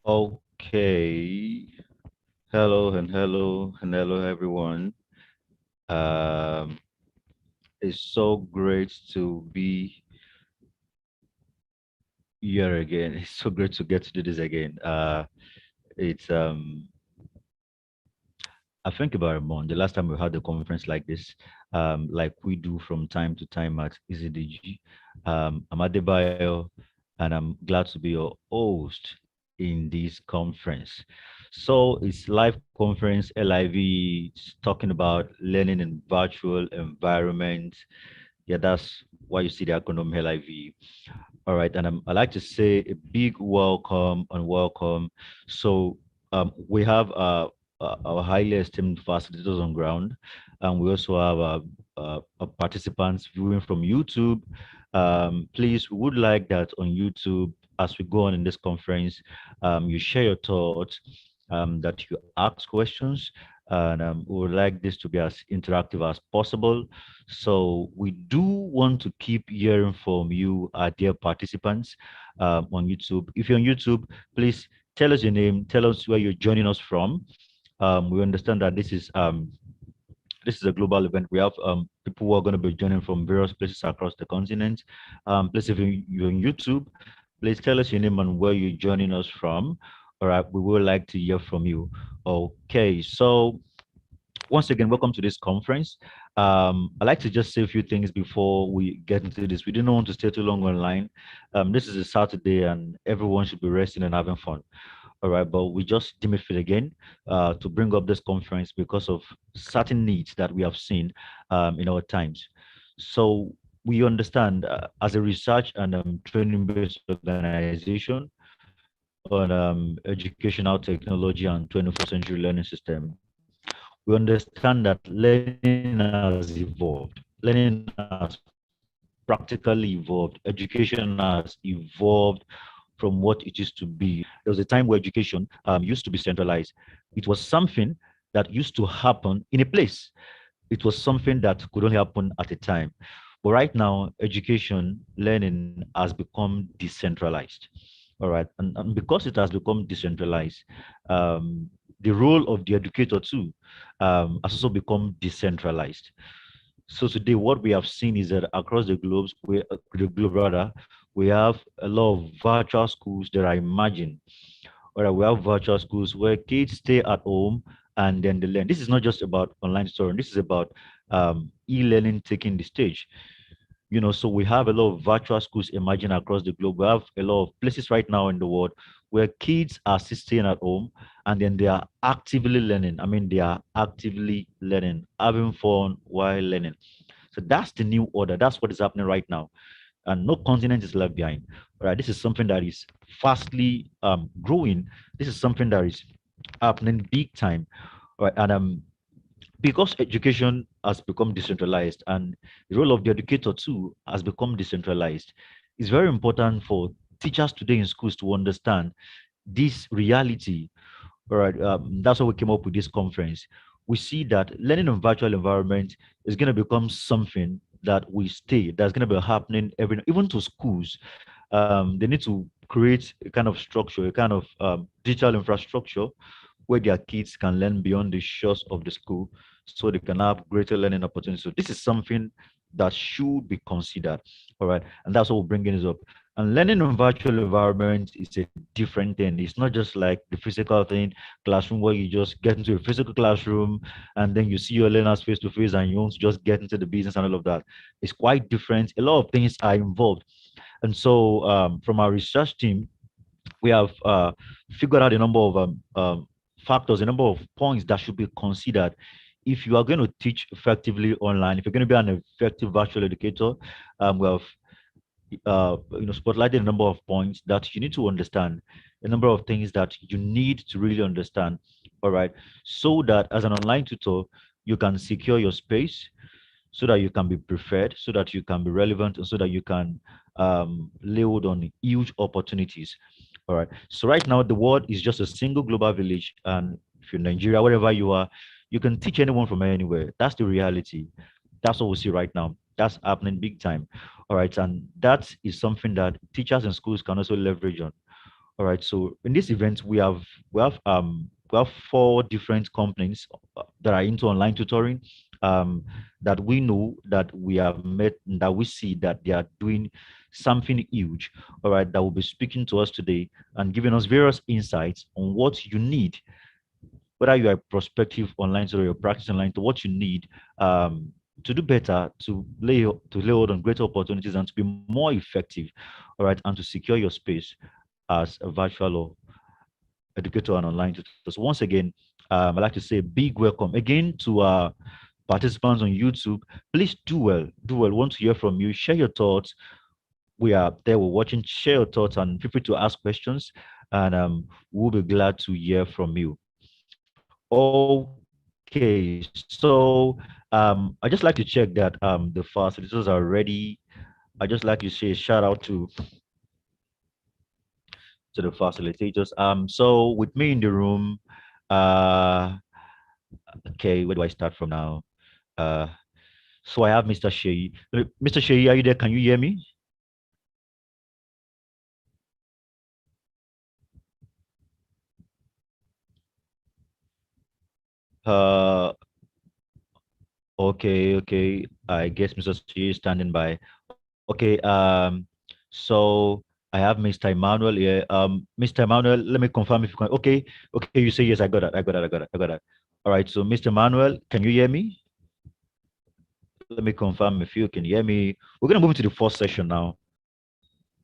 Okay. Hello and hello and hello everyone. Um, it's so great to be here again. It's so great to get to do this again. It's I think about a month. The last time we had a conference like this, like we do from time to time at EAZY-DIGI. I'm Adebayo, and I'm glad to be your host in this conference. So it's live conference, LIV, talking about learning in virtual environment. Yeah, that's why you see the acronym LIV. All right, and I'd like to say a big welcome and welcome. So we have our highly esteemed facilitators on ground, and we also have participants viewing from YouTube. Please, we would like that on YouTube as we go on in this conference, you share your thoughts, that you ask questions, and we would like this to be as interactive as possible. So we do want to keep hearing from you, our dear participants, on YouTube. If you're on YouTube, please tell us your name, tell us where you're joining us from. We understand that this is a global event. We have people who are going to be joining from various places across the continent. Please, if you're on YouTube, please tell us your name and where you're joining us from. All right, we would like to hear from you. Okay, so once again, welcome to this conference. I'd like to just say a few things before we get into this. We didn't want to stay too long online. This is a Saturday and everyone should be resting and having fun. All right, but we just deem it fit again to bring up this conference because of certain needs that we have seen in our times. So we understand as a research and training-based organization on educational technology and 21st century learning system, we understand that learning has evolved. Learning has practically evolved. Education has evolved from what it used to be. There was a time where education used to be centralized. It was something that used to happen in a place. It was something that could only happen at a time. But right now, education, learning has become decentralized. All right. And because it has become decentralized, the role of the educator too has also become decentralized. So today, what we have seen is that across the globe rather, we have a lot of virtual schools that are emerging. All right, we have virtual schools where kids stay at home and then they learn. This is not just about online storing. This is about e-learning taking the stage. So we have a lot of virtual schools emerging across the globe. We have a lot of places right now in the world where kids are still staying at home and then they are actively learning. I mean, they are actively learning, having fun while learning. So that's the new order. That's what is happening right now. And no continent is left behind. Right? This is something that is fastly growing. This is something that is happening big time. Right? And because education has become decentralized and the role of the educator too has become decentralized, it's very important for teachers today in schools to understand this reality. All right, that's why we came up with this conference. We see that learning in virtual environment is going to become something that we stay, that's going to be happening even to schools. They need to create a kind of structure, a kind of digital infrastructure where their kids can learn beyond the shores of the school so they can have greater learning opportunities. So this is something that should be considered. All right. And that's what we're bringing this up. And learning in virtual environment is a different thing. It's not just like the physical thing, classroom where you just get into a physical classroom and then you see your learners face to face and you want to just get into the business and all of that. It's quite different. A lot of things are involved. And so from our research team, we have figured out a number of factors, a number of points that should be considered if you are going to teach effectively online. If you're going to be an effective virtual educator, we have spotlighted a number of points that you need to understand, a number of things that you need to really understand. All right, so that as an online tutor, you can secure your space, so that you can be preferred, so that you can be relevant, and so that you can lay hold on huge opportunities. All right. So right now, the world is just a single global village, and if you're in Nigeria, wherever you are, you can teach anyone from anywhere. That's the reality. That's what we see right now. That's happening big time. All right, and that is something that teachers and schools can also leverage on. All right. So in this event, we have 4 different companies that are into online tutoring, that we know, that we have met, that we see that they are doing something huge. All right, that will be speaking to us today and giving us various insights on what you need, whether you are a prospective online tutor or you're practicing online, to what you need to do better, to lay hold on greater opportunities and to be more effective. All right, and to secure your space as a virtual or educator and online tutor. So once again, I'd like to say a big welcome again to participants on YouTube. Please do well, do well. Want to hear from you. Share your thoughts. We are there. We're watching. Share your thoughts and feel free to ask questions, and we'll be glad to hear from you. Okay, so I just like to check that the facilitators are ready. I just like to say a shout out to the facilitators. So with me in the room, uh, okay, where do I start from now? Uh, so I have Mr. Shea. Mr. Shea, are you there? Can you hear me? Uh, okay, okay. I guess Mr. Shea is standing by. Okay, so I have Mr. Emmanuel here. Mr. Emmanuel, let me confirm if you can. Okay, okay, you say yes, I got that, I got that, I got that, I got that. All right, so Mr. Emmanuel, can you hear me? Let me confirm if you can hear me. We're gonna move into the first session now.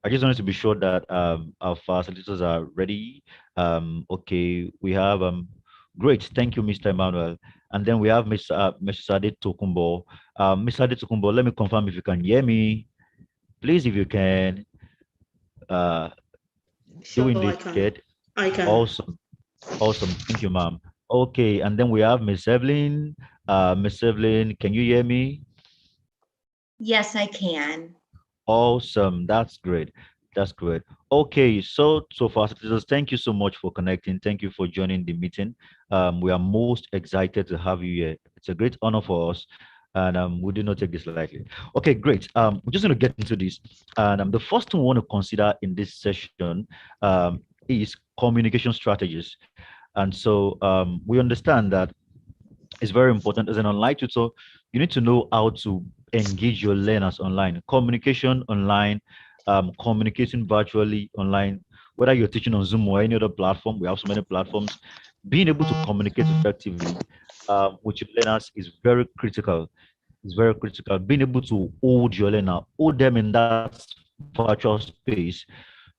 I just wanted to be sure that our facilitators are ready. Okay, we have great. Thank you, Mr. Emmanuel. And then we have Mr. Ade Tokumbo. Mr. Ade Tokumbo, let me confirm if you can hear me. Please, if you can, uh, do Sure, I can. indicate. I can. Awesome, awesome. Thank you, ma'am. Okay, and then we have Miss Evelyn. Miss Evelyn, can you hear me? Yes, I can. Awesome. That's great. That's great. Okay, so far, citizens, thank you so much for connecting. Thank you for joining the meeting. We are most excited to have you here. It's a great honor for us, and we do not take this lightly. Okay, great. We're just going to get into this, and the first thing we want to consider in this session is communication strategies. And so we understand that it's very important as an online tutor. You need to know how to engage your learners online, communication online, communicating virtually online, whether you're teaching on Zoom or any other platform. We have so many platforms. Being able to communicate effectively with your learners is very critical. It's very critical. Being able to hold your learner, hold them in that virtual space.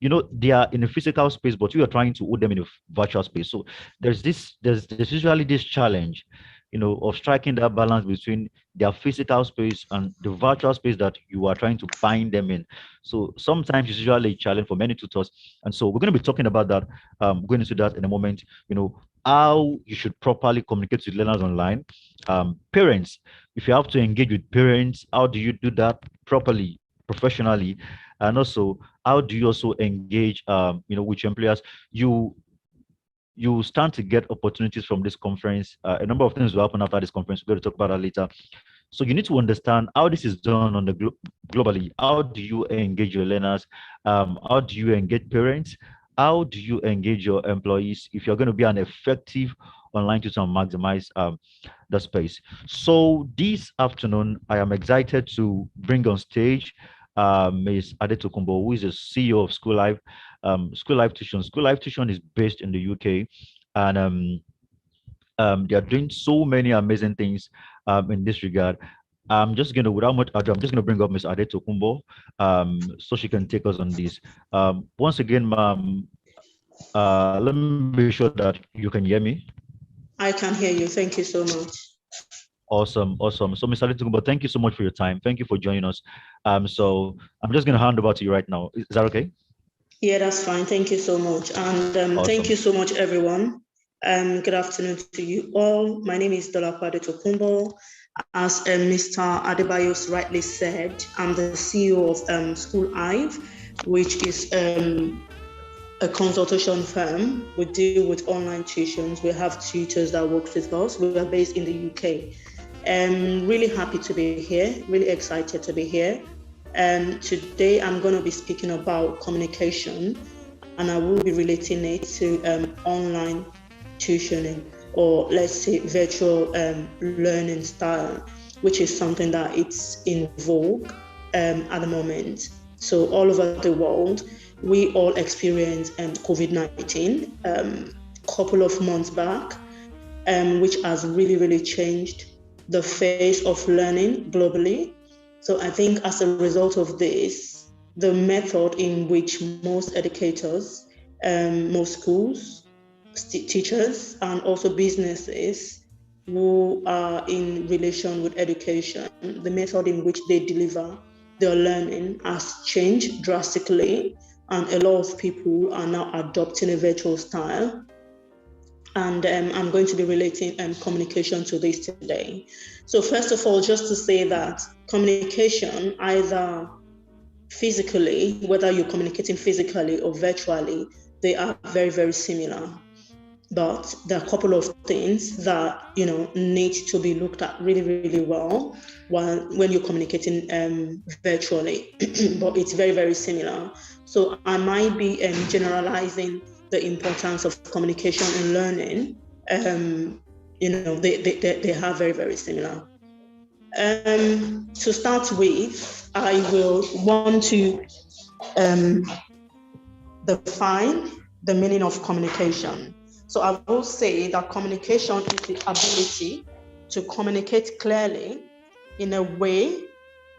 They are in a physical space, but you are trying to hold them in a virtual space. So there's usually this challenge, of striking that balance between their physical space and the virtual space that you are trying to bind them in. So sometimes it's usually a challenge for many tutors. And so we're going to be talking about that, going into that in a moment, how you should properly communicate with learners online. Parents, if you have to engage with parents, how do you do that properly, professionally? And also, how do you also engage, with your employers? You you stand to get opportunities from this conference. A number of things will happen after this conference. We're going to talk about that later. So you need to understand how this is done on the globally. How do you engage your learners? How do you engage parents? How do you engage your employees? If you're going to be an effective online tutor and maximize the space. So this afternoon, I am excited to bring on stage Ms. Adetokumbo, who is the CEO of School Life. School Life Tuition. School Life Tuition is based in the UK, and they are doing so many amazing things in this regard. I'm just gonna, without much ado, I'm just gonna bring up Ms. Ade Tokumbo, so she can take us on this. Once again, ma'am, let me be sure that you can hear me. I can hear you. Thank you so much. Awesome, awesome. So, Ms. Ade Tokumbo, thank you so much for your time. Thank you for joining us. So I'm just gonna hand over to you right now. Is that okay? Yeah, that's fine. Thank you so much. And thank you Awesome. so much, everyone. Good afternoon to you all. My name is Dolapo Tokumbo. As Mr. Adebayos rightly said, I'm the CEO of School Live, which is a consultation firm. We deal with online tuitions. We have tutors that work with us. We are based in the UK. I'm really happy to be here, really excited to be here. Today I'm going to be speaking about communication and I will be relating it to online tuitioning, or let's say virtual learning style, which is something that it's in vogue at the moment. So all over the world, we all experienced COVID-19 couple of months back, which has really, really changed the face of learning globally. So I think as a result of this, the method in which most educators, most schools, teachers, and also businesses who are in relation with education, the method in which they deliver their learning has changed drastically, and a lot of people are now adopting a virtual style. And I'm going to be relating communication to this today. So first of all, just to say that communication, either physically, whether you're communicating physically or virtually, they are very, very similar. But there are a couple of things that need to be looked at really, really well when you're communicating virtually. But it's very, very similar. So I might be generalizing the importance of communication in learning. They are very, very similar. To start with, I will want to define the meaning of communication. So I will say that communication is the ability to communicate clearly in a way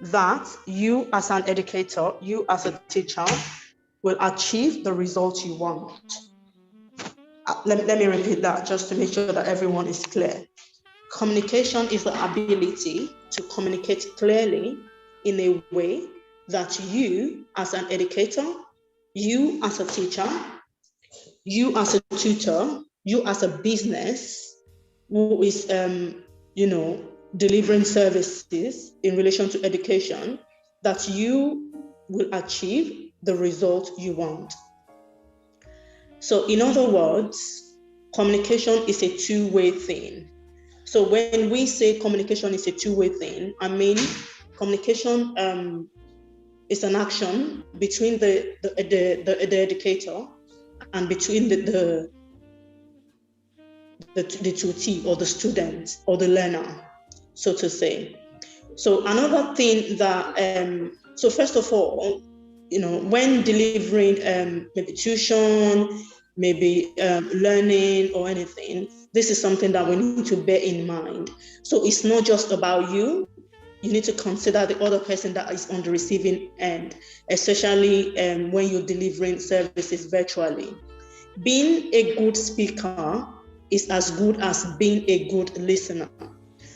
that you as an educator, you as a teacher, will achieve the results you want. Let me repeat that just to make sure that everyone is clear. Communication is the ability to communicate clearly in a way that you as an educator, you as a teacher, you as a tutor, you as a business who is delivering services in relation to education, that you will achieve the result you want. So in other words, communication is a two-way thing. So when we say communication is a two-way thing, I mean communication is an action between the educator and between the tutee or the student or the learner, so to say. So another thing that, so first of all, when delivering maybe tuition, maybe learning or anything, this is something that we need to bear in mind. So it's not just about you. You need to consider the other person that is on the receiving end, especially when you're delivering services virtually. Being a good speaker is as good as being a good listener.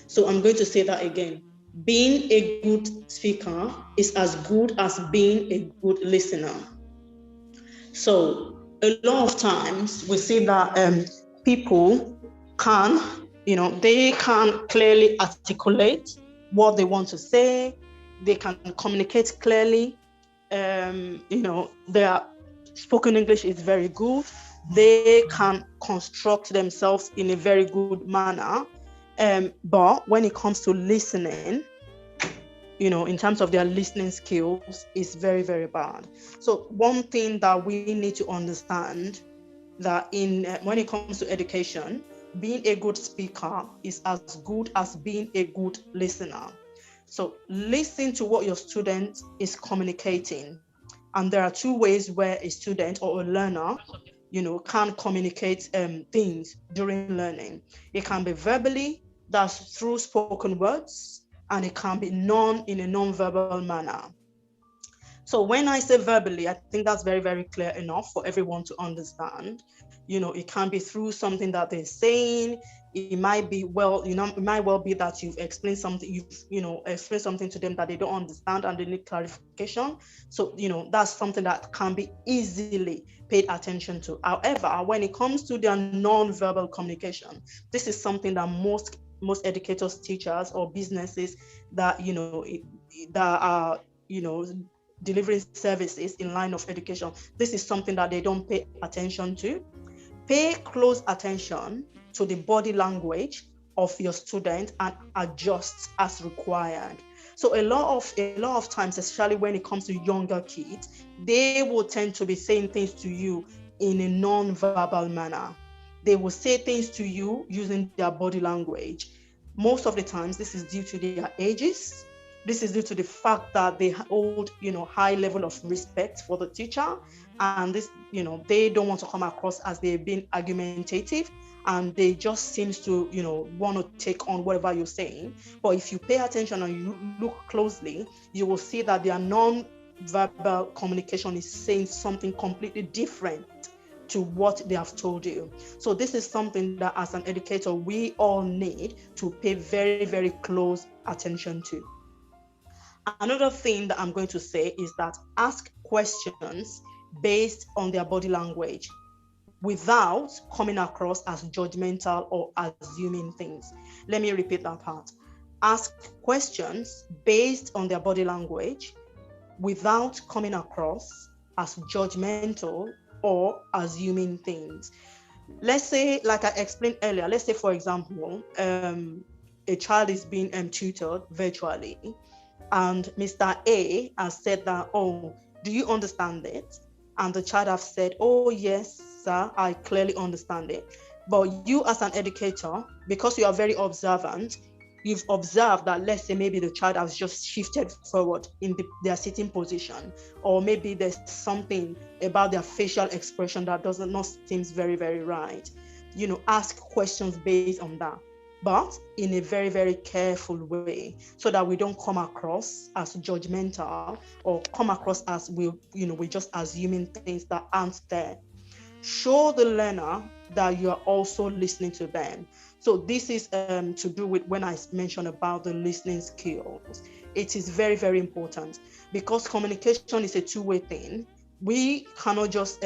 So I'm going to say that again. Being a good speaker is as good as being a good listener. So a lot of times we see that people can, they can clearly articulate what they want to say. They can communicate clearly. Their spoken English is very good. They can construct themselves in a very good manner. But when it comes to listening, in terms of their listening skills, is very, very bad. So one thing that we need to understand that when it comes to education, being a good speaker is as good as being a good listener. So listen to what your student is communicating. And there are two ways where a student or a learner, can communicate things during learning. It can be verbally, that's through spoken words, and it can be in a non-verbal manner. So when I say verbally, I think that's very, very clear enough for everyone to understand. It can be through something that they're saying. It might be it might well be that you've explained something, explained something to them that they don't understand and they need clarification. So, that's something that can be easily paid attention to. However, when it comes to their non-verbal communication, this is something that most educators, teachers, or businesses that, that are, delivering services in line of education, this is something that they don't pay attention to. Pay close attention to the body language of your student and adjust as required. So a lot of times, especially when it comes to younger kids, they will tend to be saying things to you in a non-verbal manner. They will say things to you using their body language. Most of the times, this is due to their ages. This is due to the fact that they hold, high level of respect for the teacher, and this, they don't want to come across as they're being argumentative, and they just seems to, want to take on whatever you're saying. But if you pay attention and you look closely, you will see that their non-verbal communication is saying something completely different to what they have told you. So this is something that as an educator, we all need to pay very, very close attention to. Another thing that I'm going to say is that ask questions based on their body language without coming across as judgmental or assuming things. Let me repeat that part. Ask questions based on their body language without coming across as judgmental or assuming things. Let's say, like I explained earlier, let's say, for example, a child is being tutored virtually, and Mr. A has said that, oh, do you understand it? And the child has said, oh, yes, sir, I clearly understand it. But you as an educator, because you are very observant, you've observed that, let's say, maybe the child has just shifted forward in their sitting position, or maybe there's something about their facial expression that doesn't not seems very, very right. Ask questions based on that, but in a very, very careful way, so that we don't come across as judgmental or come across as we're just assuming things that aren't there. Show the learner that you are also listening to them. So this is to do with when I mentioned about the listening skills. It is very, very important, because communication is a two-way thing. We cannot just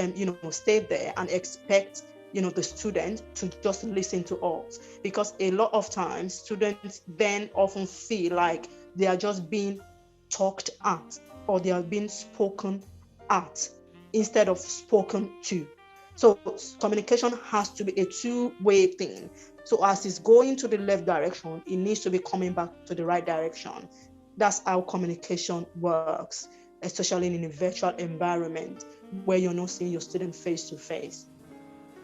stay there and expect the student to just listen to us, because a lot of times students then often feel like they are just being talked at, or they are being spoken at instead of spoken to. So communication has to be a two-way thing. So as it's going to the left direction, it needs to be coming back to the right direction. That's how communication works, especially in a virtual environment where you're not seeing your student face to face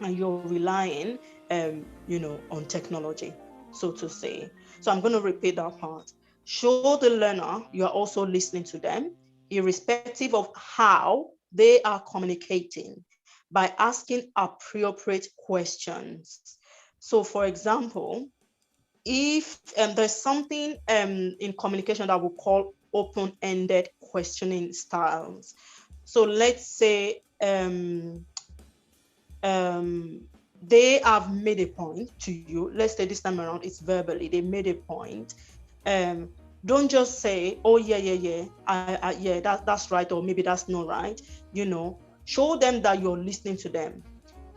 and you're relying on technology, so to say. So I'm going to repeat that part. Show the learner you are also listening to them, irrespective of how they are communicating, by asking appropriate questions. So for example, if there's something in communication that we call open-ended questioning styles. So let's say they have made a point to you. Let's say this time around it's verbally. They made a point. Don't just say, oh yeah, yeah, that's right, or maybe that's not right. Show them that you're listening to them.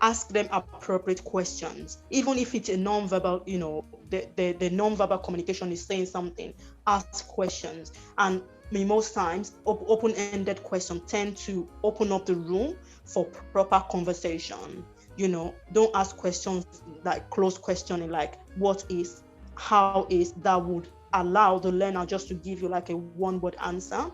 Ask them appropriate questions, even if it's a non-verbal, the non-verbal communication is saying something. Ask questions, and most times open-ended questions tend to open up the room for proper conversation. Don't ask questions like close questioning, like what is, how is, that would allow the learner just to give you like a one-word answer.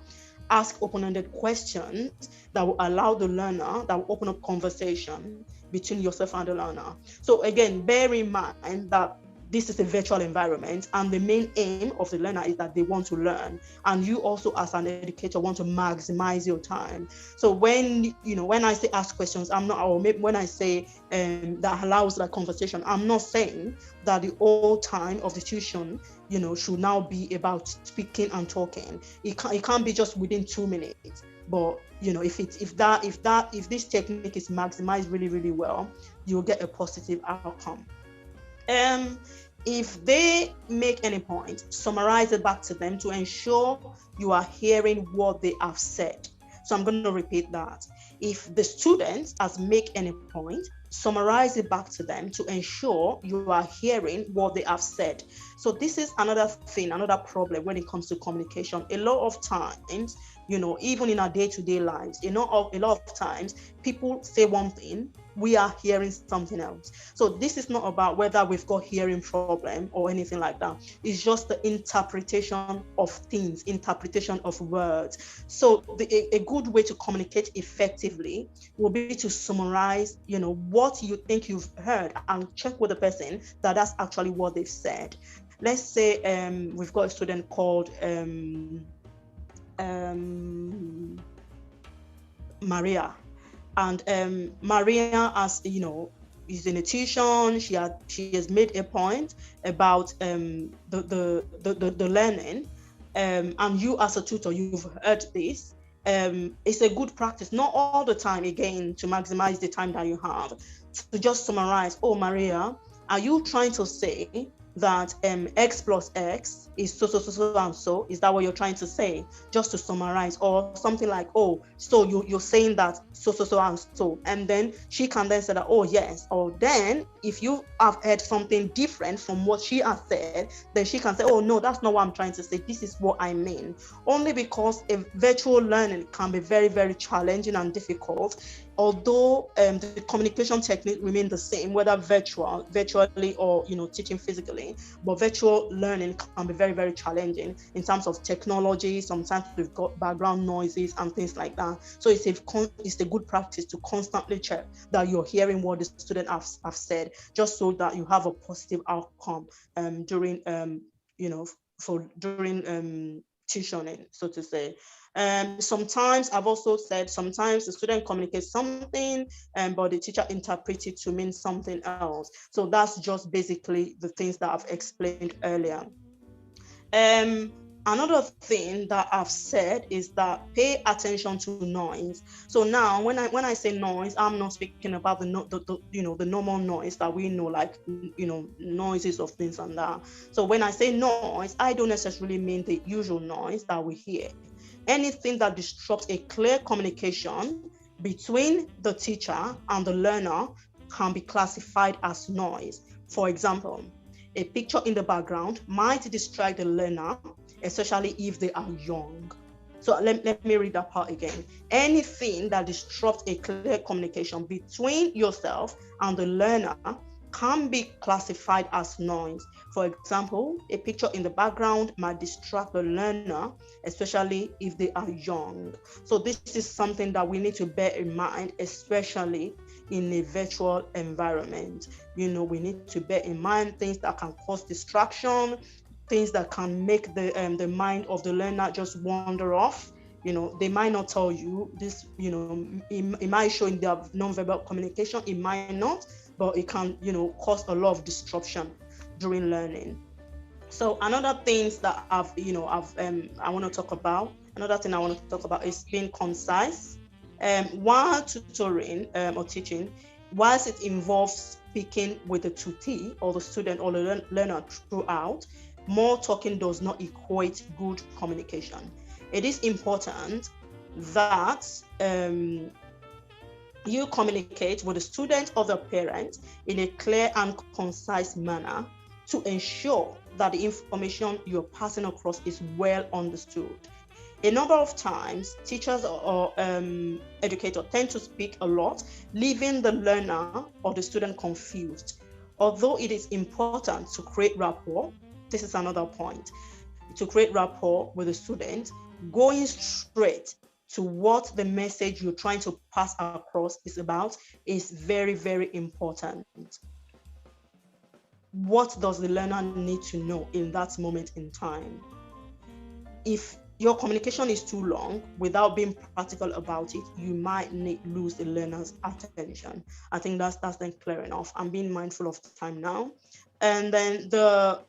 Ask open-ended questions that will allow the learner, that will open up conversation between yourself and the learner. So again, bear in mind that this is a virtual environment, and the main aim of the learner is that they want to learn, and you also as an educator want to maximize your time. So when I say ask questions, I'm not, or maybe when I say that allows that conversation, I'm not saying that the whole time of the tuition should now be about speaking and talking. It can't be just within 2 minutes. But if this technique is maximized really, really well, you'll get a positive outcome. If they make any point, summarize it back to them to ensure you are hearing what they have said. So I'm going to repeat that. If the student has made any point, summarize it back to them to ensure you are hearing what they have said. So this is another thing, another problem when it comes to communication. A lot of times even in our day-to-day lives, a lot of times people say one thing, we are hearing something else. So this is not about whether we've got hearing problem or anything like that. It's just the interpretation of things, interpretation of words. So a good way to communicate effectively will be to summarize, what you think you've heard, and check with the person that that's actually what they've said. Let's say we've got a student called Maria, and Maria, as is in a tuition. She has made a point about the learning, and you as a tutor, you've heard this. It's a good practice, not all the time, again, to maximize the time that you have, to just summarize. Oh, Maria, are you trying to say that x plus x is so and so? Is that what you're trying to say? Just to summarize, or something like, oh, so you're saying that so and so, and then she can then say that, oh yes. Or then if you have heard something different from what she has said, then she can say, oh no, that's not what I'm trying to say, this is what I mean. Only because a virtual learning can be very, very challenging and difficult, although the communication technique remain the same, whether virtually or teaching physically. But virtual learning can be very, very challenging in terms of technology. Sometimes we've got background noises and things like that. So it's a good practice to constantly check that you're hearing what the student have said, just so that you have a positive outcome during tuitioning, so to say. Sometimes I've also said, sometimes the student communicates something, but the teacher interprets it to mean something else. So that's just basically the things that I've explained earlier. Another thing that I've said is that pay attention to noise. So now, when I say noise, I'm not speaking about the normal noise that we know, like noises of things and that. So when I say noise, I don't necessarily mean the usual noise that we hear. Anything that disrupts a clear communication between the teacher and the learner can be classified as noise. For example, a picture in the background might distract the learner, especially if they are young. So let me read that part again. Anything that disrupts a clear communication between yourself and the learner can be classified as noise. For example, a picture in the background might distract the learner, especially if they are young. So this is something that we need to bear in mind, especially in a virtual environment. We need to bear in mind things that can cause distraction, things that can make the mind of the learner just wander off. They might not tell you this, it might show in their nonverbal communication, it might not, but it can, cause a lot of disruption during learning. So another things that I want to talk about, is being concise. While tutoring or teaching, whilst it involves speaking with the tutee or the student or the learner throughout, more talking does not equate good communication. It is important that you communicate with the student or the parent in a clear and concise manner to ensure that the information you're passing across is well understood. A number of times, teachers or educators tend to speak a lot, leaving the learner or the student confused. Although it is important to create rapport, this is another point, to create rapport with the student, going straight to what the message you're trying to pass across is about is very, very important. What does the learner need to know in that moment in time? If your communication is too long without being practical about it, you might lose the learner's attention. I think that's then clear enough. I'm being mindful of time now. And then the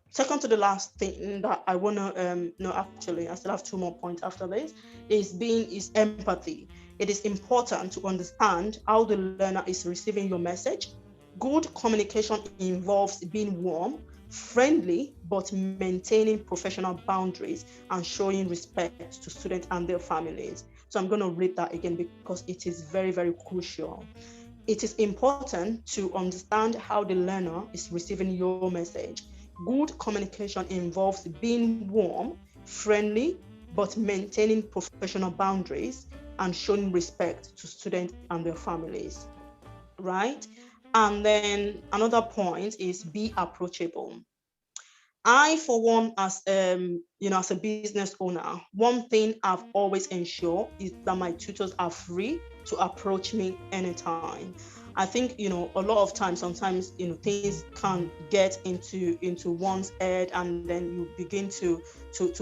second to the last thing that I want to actually I still have two more points after this, is empathy. It is important to understand how the learner is receiving your message. Good communication involves being warm, friendly, but maintaining professional boundaries and showing respect to students and their families. So I'm going to read that again because it is very, very crucial. It is important to understand how the learner is receiving your message. Good communication involves being warm, friendly, but maintaining professional boundaries and showing respect to students and their families, right? And then another point is be approachable. I, for one, as a business owner, one thing I've always ensured is that my tutors are free to approach me anytime. I think, a lot of times, sometimes, things can get into one's head, and then you begin to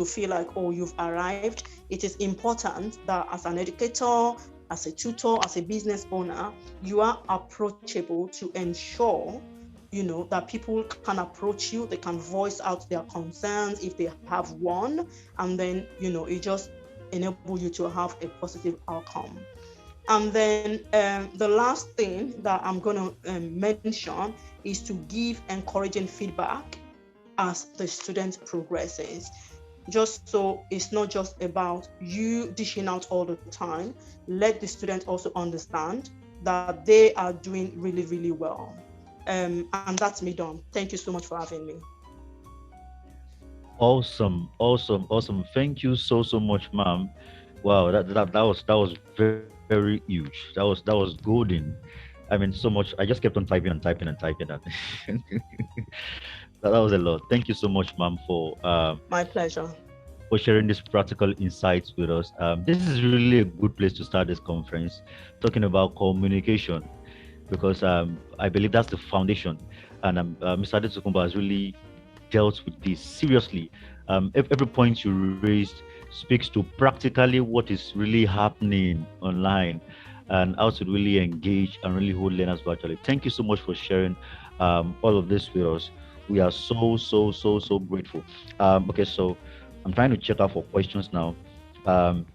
feel like, oh, you've arrived. It is important that as an educator, as a tutor, as a business owner, you are approachable to ensure that people can approach you, they can voice out their concerns if they have one, and then it just enable you to have a positive outcome. And then the last thing that I'm going to mention is to give encouraging feedback as the student progresses, just so it's not just about you dishing out all the time. Let the student also understand that they are doing really, really well. And that's me done. Thank you so much for having me. Awesome, awesome, awesome. Thank you so much, ma'am. Wow, that was very huge. That was golden. I mean, so much. I just kept on typing and typing and typing that. That was a lot. Thank you so much, ma'am, My pleasure. for sharing these practical insights with us. This is really a good place to start this conference, talking about communication, because I believe that's the foundation. And Mr. Adetukumba has really dealt with this seriously. Every point you raised speaks to practically what is really happening online and how to really engage and really hold learners virtually. Thank you so much for sharing all of this with us. We are so grateful. Okay, so I'm trying to check out for questions now. Um,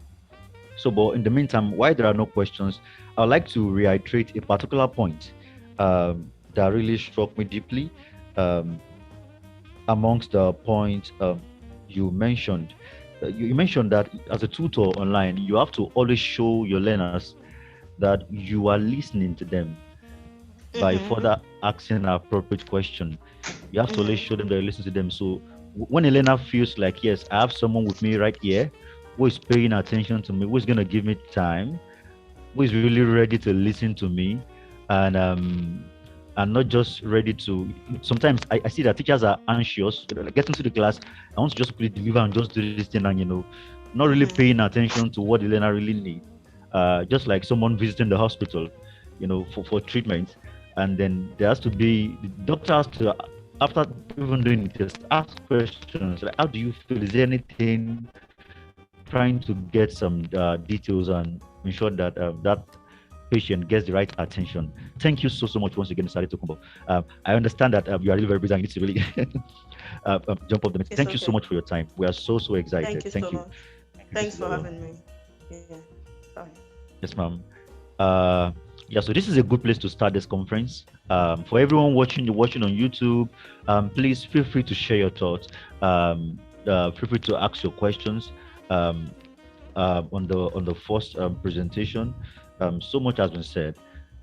but in the meantime, while there are no questions, I'd like to reiterate a particular point that really struck me deeply. Um, Amongst the points you mentioned, you mentioned that as a tutor online, you have to always show your learners that you are listening to them by further asking an appropriate question. You have to always show them that you listen to them. So when a learner feels like, yes, I have someone with me right here who is paying attention to me, who is going to give me time, who is really ready to listen to me, and not just ready to. Sometimes I see that teachers are anxious, like get into the class, I want to just quickly deliver and just do this thing, and not really paying attention to what the learner really needs. Just like someone visiting the hospital, for treatment, and then there has to be the doctor has to, after even doing the test, ask questions like, how do you feel? Is there anything? Trying to get some details and ensure that that patient gets the right attention. Thank you so much once again, Mr. Adetukumba. I understand that you are really very busy and need to really jump off the meeting. Thank you so much for your time. We are so excited. Thank you so much. Thanks for having me. Yeah. Bye. Yes, ma'am. Yeah, so this is a good place to start this conference. For everyone watching on YouTube, please feel free to share your thoughts. Feel free to ask your questions on the first presentation. So much has been said,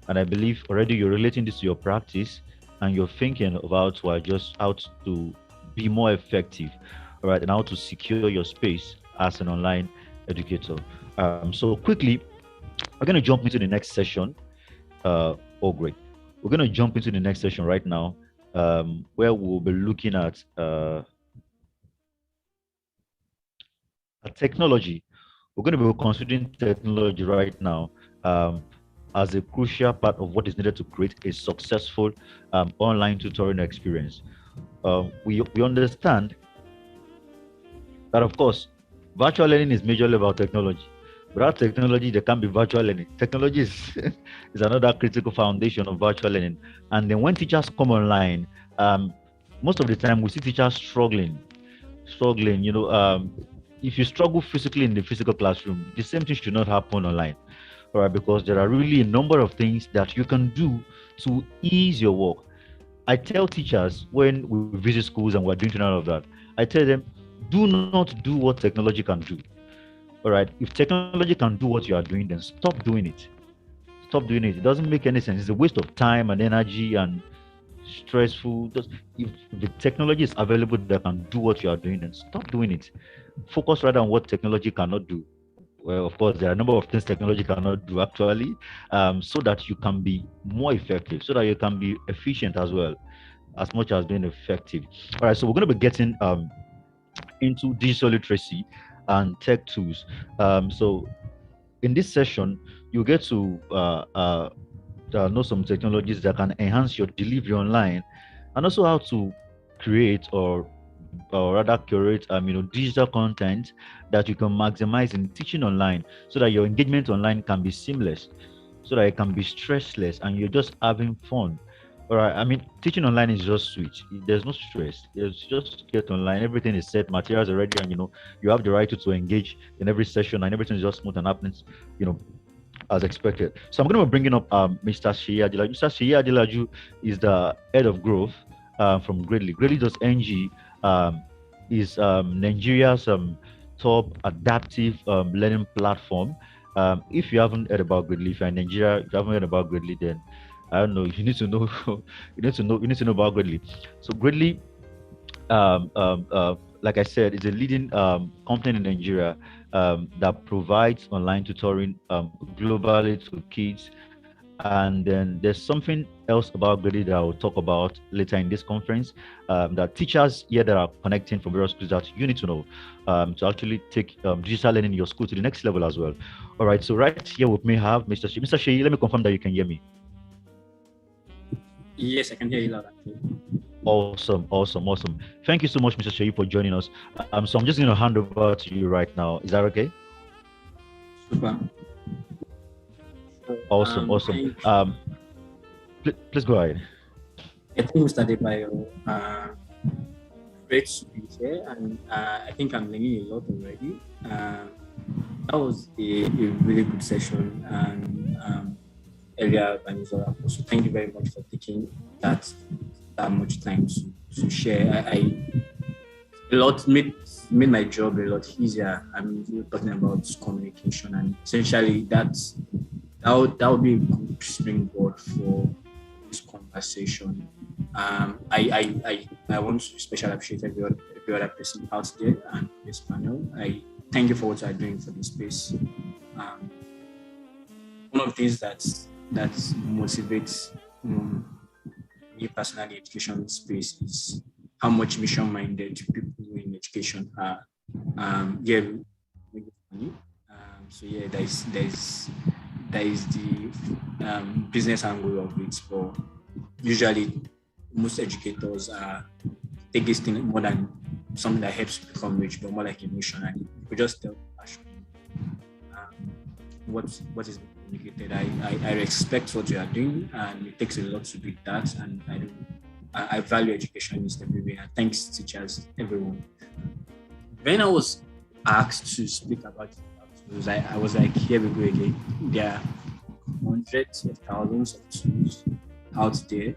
and I believe already you're relating this to your practice, and you're thinking about how to be more effective, all right, and how to secure your space as an online educator. So quickly, we're going to jump into the next session. Great. We're going to jump into the next session right now, where we'll be looking at technology. We're going to be considering technology right now as a crucial part of what is needed to create a successful online tutoring experience. We understand that, of course, virtual learning is majorly about technology. Without technology, there can't be virtual learning. Technology is, is another critical foundation of virtual learning. And then when teachers come online, most of the time we see teachers struggling. If you struggle physically in the physical classroom, the same thing should not happen online. All right, because there are really a number of things that you can do to ease your work. I tell teachers when we visit schools and we're doing none of that, I tell them, do not do what technology can do. All right, if technology can do what you are doing, then stop doing it. Stop doing it. It doesn't make any sense. It's a waste of time and energy and stressful. If the technology is available that can do what you are doing, then stop doing it. focus rather on what technology cannot do. Well, of course, there are a number of things technology cannot do actually, so that you can be more effective, so that you can be efficient as well, as much as being effective. All right, so we're going to be getting into digital literacy and tech tools. So in this session, you get to know some technologies that can enhance your delivery online, and also how to create or rather curate digital content that you can maximize in teaching online, so that your engagement online can be seamless, so that it can be stressless and you're just having fun. All right, I mean, teaching online is just switch. There's no stress. It's just get online. Everything is set, materials are ready, and you have the right to engage in every session, and everything is just smooth and happening, you know, as expected. So I'm going to be bringing up Mr. Sheyi Adilaju. Mr. Sheyi Adilaju is the head of growth from Gradely. Gradely.ng is Nigeria's top adaptive learning platform. If you haven't heard about Gradely, if you're in Nigeria, if you haven't heard about Gradely, then I don't know. You need to know. You need to know about Gradely. So Gradely, like I said, is a leading company in Nigeria that provides online tutoring globally to kids. And then there's something else about Gradely that I'll talk about later in this conference, that teachers here that are connecting from various schools that you need to know to actually take digital learning in your school to the next level as well. All right, so right here with me have Mr. Sheyi. Mr. Sheyi, let me confirm that you can hear me. Yes, I can hear you loud. Awesome. Thank you so much, Mr. Sheyi, for joining us. So I'm just going to hand over to you right now. Is that okay? Super. Awesome. Please go ahead. I think Mr. Adebayo, great to be here, and I think I'm learning a lot already. That was a really good session, and earlier than usual. So thank you very much for taking that much time to share. A lot made my job a lot easier. I mean, we were talking about communication, and essentially that would be a good springboard for this conversation. I want to especially appreciate every other person out there and this panel. I thank you for what you are doing for this space. One of the things that motivates me personally, education space, is how much mission-minded people in education are. So yeah, there is the business angle of it, but usually most educators take this thing more than something that helps you become rich, but more like a mission, and we just tell passion what is communicated. I respect what you are doing, and it takes a lot to do that, and I value educationists everywhere. Thanks, teachers, everyone. When I was asked to speak about tools, I was like, here we go again. There are hundreds of thousands of tools out there,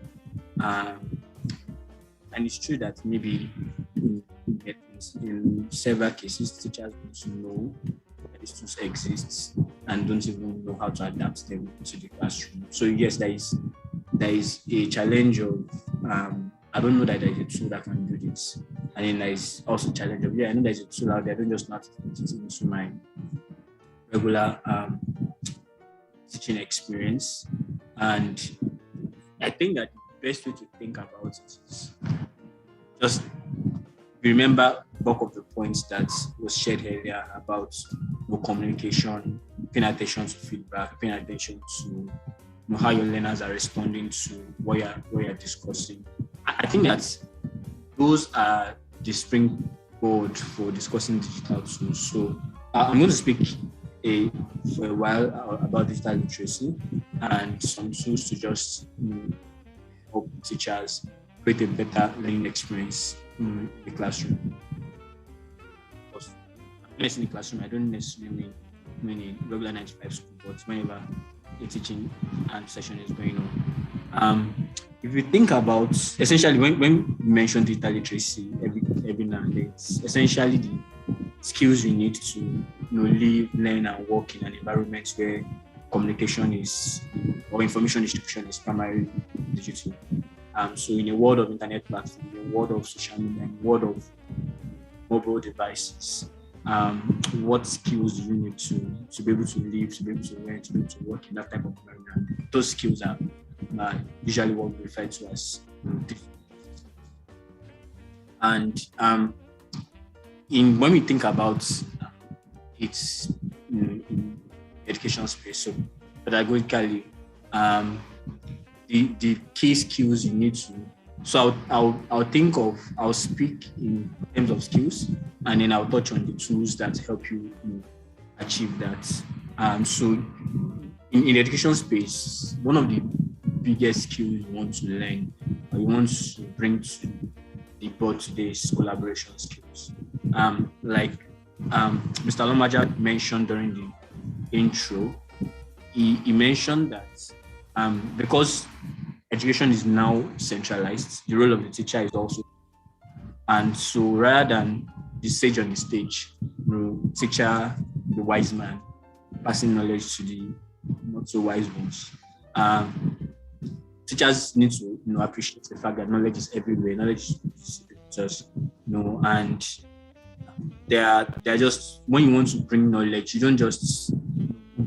and it's true that maybe in several cases, teachers don't know that these tools exist and don't even know how to adapt them to the classroom. So yes, there is a challenge of I don't know that there is a tool that can do this, and then there is also a challenge of I know there's a tool out there, I don't just know how to fit it into my regular teaching experience. And I think that the best way to think about it is just remember bulk of the points that was shared earlier about communication, paying attention to feedback, paying attention to how your learners are responding to what you're discussing. I think that those are the springboard for discussing digital tools. So I'm going to speak for a while about digital literacy and some tools to just help teachers create a better learning experience in the classroom. When I say in the classroom, I don't necessarily mean in regular 9-to-5 school, but whenever a teaching and session is going on. If you think about, essentially, when we mention digital literacy every now and then, it's essentially the skills you need to live, learn, and work in an environment where communication is, or information distribution is primarily digital. So in a world of internet platforms, in a world of social media, in a world of mobile devices, what skills do you need to be able to live, to be able to learn, to be able to work in that type of environment. Those skills are usually what we refer to as and when we think about it's in education space, so pedagogically, the key skills you need to. So I'll speak in terms of skills, and then I'll touch on the tools that help you achieve that. So in the education space, one of the biggest skills you want to learn, or you want to bring to the board today is collaboration skills. Like Mr. Lomaja mentioned during the intro, he mentioned that because education is now centralized, the role of the teacher is also, and so rather than the sage on the stage, teacher, the wise man, passing knowledge to the not so wise ones. Teachers need to appreciate the fact that knowledge is everywhere. Knowledge is just and they are just, when you want to bring knowledge, you don't just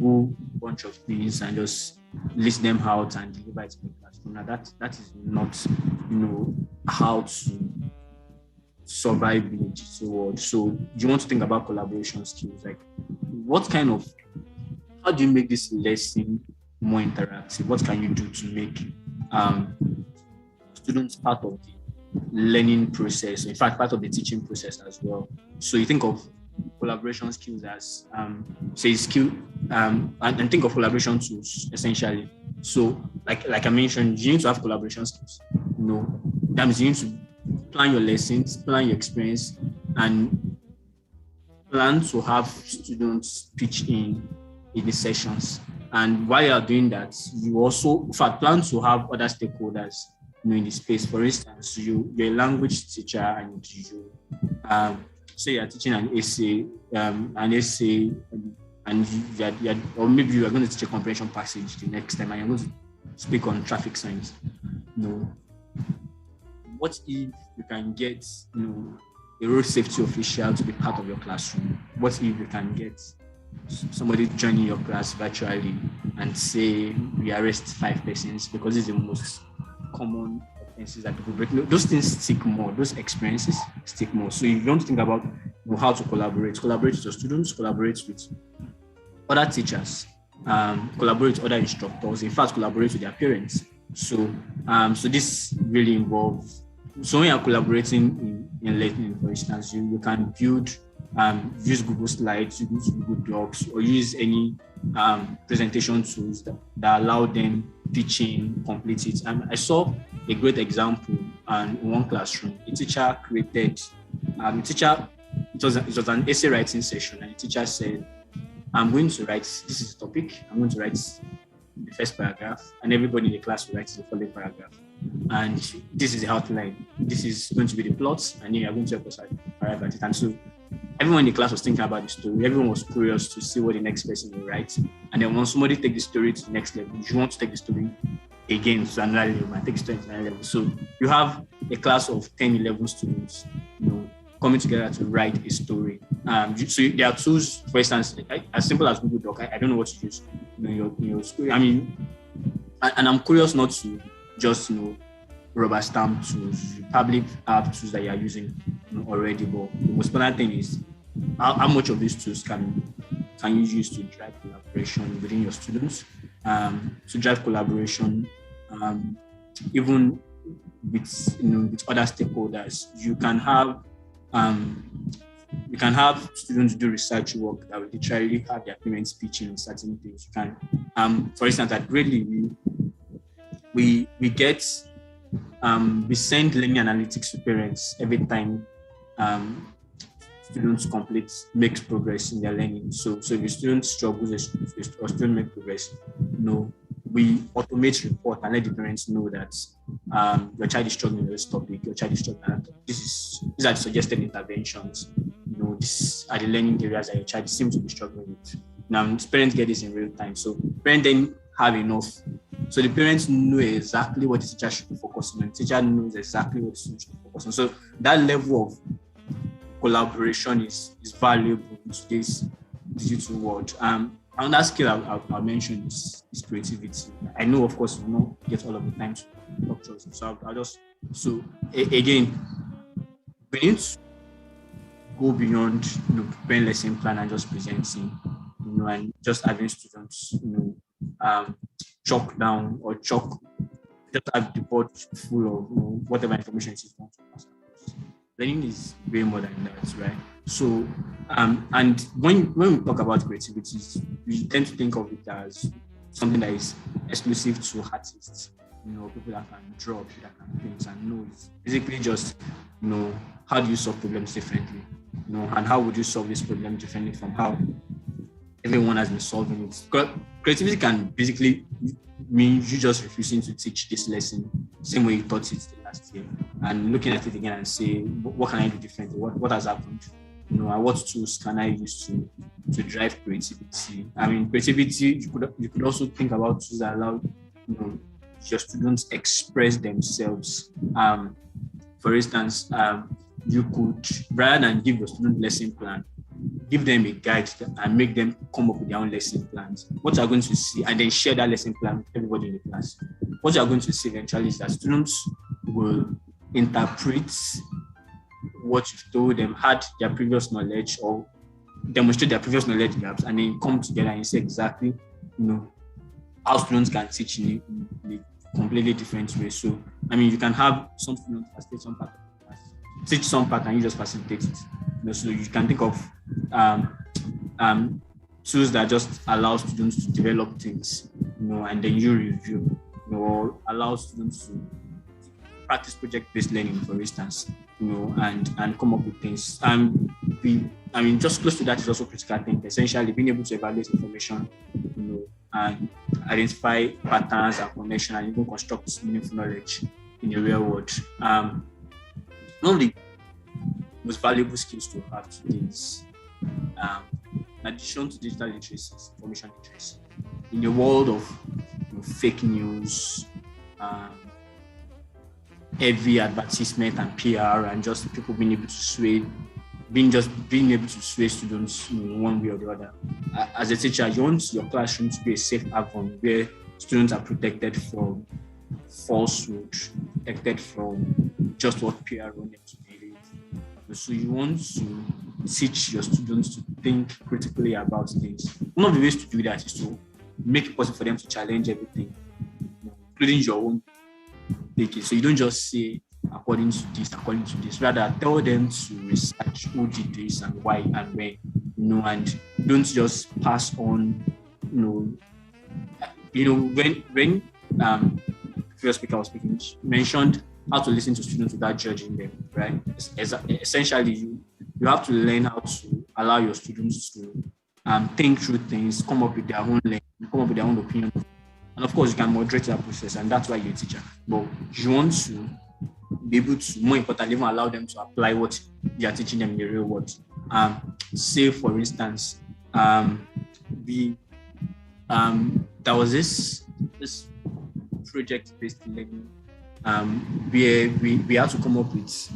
go a bunch of things and just list them out and deliver it in the classroom. Now that is not how to survive in a digital world. So you want to think about collaboration skills, like how do you make this lesson more interactive? What can you do to make students part of the learning process, in fact, part of the teaching process as well? So you think of collaboration skills as say skill and think of collaboration tools essentially. So like I mentioned, you need to have collaboration skills. That means you need to plan your lessons, plan your experience, and plan to have students pitch in the sessions. And while you are doing that, you also, in fact, plan to have other stakeholders in the space. For instance, you're a language teacher and you say you're teaching an essay, and or maybe you are going to teach a comprehension passage the next time and you're going to speak on traffic signs. What if you can get a road safety official to be part of your classroom? What if you can get somebody joining your class virtually and say we arrest 5 persons because it's the most common offenses that people break? Those things stick more. Those experiences stick more. So you don't think about how to collaborate with your students, collaborate with other teachers, collaborate with other instructors, in fact, collaborate with their parents. So this really involves, so when you're collaborating in learning, for instance, you can build, use Google Slides, use Google Docs, or use any presentation tools that allow them teaching, complete it. And I saw a great example in one classroom. A teacher created, it was an essay writing session, and the teacher said, I'm going to write, this is the topic, I'm going to write the first paragraph, and everybody in the class will write the following paragraph. And this is the outline. This is going to be the plot, and you are going to help us arrive at it. And so everyone in the class was thinking about the story. Everyone was curious to see what the next person will write. And then when somebody take the story to the next level, you want to take the story again to another level and take the story to another level. So you have a class of 10, 11 students, coming together to write a story. So there are tools, for instance, as simple as Google Doc. I don't know what to use in your school. I mean, and I'm curious not to just rubber stamp tools. You probably have tools that you are using already, but the most important thing is how much of these tools can you use to drive collaboration within your students, to drive collaboration even with other stakeholders. You can have students do research work that will literally have their parents pitching on certain things. You can, for instance, at Gradely, we send learning analytics to parents every time students makes progress in their learning. So if a student struggles or student makes progress, we automate report and let the parents know that your child is struggling with this topic, your child is struggling with that. These are the suggested interventions. These are the learning areas that your child seems to be struggling with. Now, parents get this in real time. So parents then have enough. So the parents know exactly what the teacher should be focusing on. The teacher knows exactly what the student should be focusing on. So that level of collaboration is valuable in today's digital world. Another skill I'll mention is creativity. I know, of course, we will not get all of the time to talk to us, so I'll just again, we need to go beyond preparing lesson plan and just presenting, and just having students chalk down or chalk, just have the board full of whatever information is going to pass across. Learning is way more than that, right? So and when we talk about creativity, we tend to think of it as something that is exclusive to artists, people that can draw, people that can paint, and no, it's basically just how do you solve problems differently, and how would you solve this problem differently from how everyone has been solving it. Creativity can basically mean you just refusing to teach this lesson same way you taught it the last year, and looking at it again and say, what can I do differently? What has happened? And what tools can I use to drive creativity? I mean, creativity, you could also think about tools that allow your students express themselves. For instance, you could, rather than give your student lesson plan, give them a guide and make them come up with their own lesson plans. What you're going to see, and then share that lesson plan with everybody in the class. What you're going to see eventually is that students will interpret what you've told them, had their previous knowledge, or demonstrate their previous knowledge gaps, and then come together and say exactly, how students can teach in a completely different way. So, I mean, you can have some students facilitate some part of the class, teach some part, and you just facilitate it. So you can think of tools that just allow students to develop things, and then you review, or allow students to practice project-based learning, for instance, and come up with things. Just close to that is also critical thinking. Essentially, being able to evaluate information, and identify patterns and connection, and even construct meaningful knowledge in the real world. One of the most valuable skills to have today is, in addition to digital literacy, information literacy. In the world of fake news, heavy advertisement and PR, and just people being able to sway students one way or the other. As a teacher, you want your classroom to be a safe haven where students are protected from falsehood, protected from just what PR want them to believe. So you want to teach your students to think critically about things. One of the ways to do that is to make it possible for them to challenge everything, including your own thinking. So you don't just say according to this. Rather, tell them to research who did this and why and when, and don't just pass on, when previous speaker was speaking, mentioned how to listen to students without judging them, right? Essentially, you have to learn how to allow your students to think through things, come up with their own learning, come up with their own opinion. And of course, you can moderate that process, and that's why you're a teacher. But you want to be able to, more importantly, even allow them to apply what you are teaching them in the real world. Say, for instance, there was this project-based learning where we had to come up with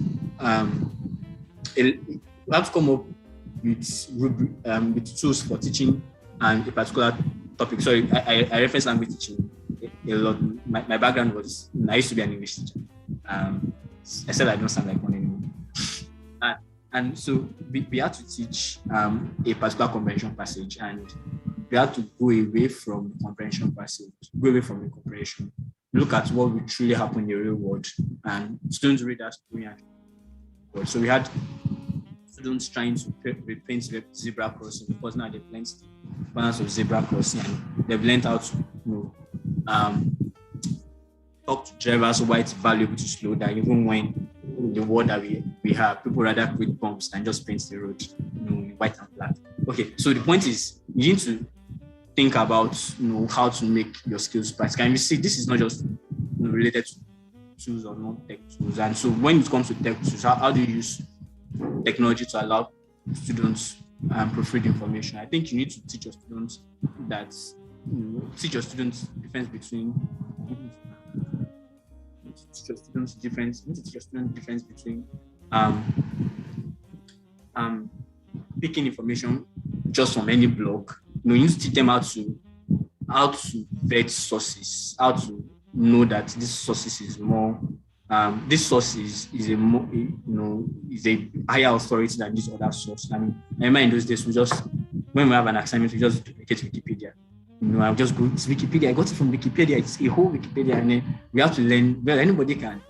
with tools for teaching a particular topic. Sorry, I reference language teaching a lot. My background was, I used to be an English teacher. I said I don't sound like one anymore. And so we had to teach a particular comprehension passage, and we had to go away from the comprehension passage, go away from the comprehension, look at what would truly happen in the real world, and students read that story. So we had students trying to repaint zebra crossing, because now they've learned the balance of zebra crossing, and they've learned how to talk to drivers why it's valuable to slow down, even when in the world that we have, people rather create bumps than just paint the road, in white and black. Okay, so the point is, you need to think about how to make your skills practical. And you see, this is not just related to tools or non-tech tools. And so when it comes to tech tools, how do you use technology to allow students proofread information? I think you need to teach your students difference between picking information just from any blog. You need to teach them how to vet sources, how to know that this sources is more. This source is a more, is a higher authority than this other source. I mean, I remember in those days when we have an assignment, we just duplicate Wikipedia. I'll just go to Wikipedia. I got it from Wikipedia. It's a whole Wikipedia, and then we have to learn. Well, anybody can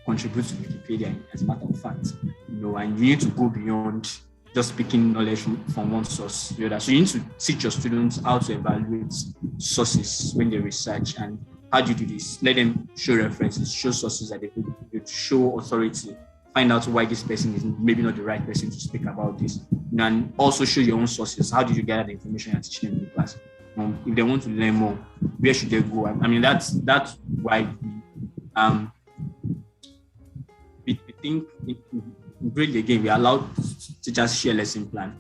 contribute to Wikipedia, as a matter of fact. And you need to go beyond just picking knowledge from one source to the other. So you need to teach your students how to evaluate sources when they research. And how do you do this? Let them show references, show sources that they could show authority, find out why this person is maybe not the right person to speak about this, and also show your own sources. How did you gather the information you're teaching them in the class? If they want to learn more, where should they go? I mean, that's why we think in grade again we allow teachers share lesson plan,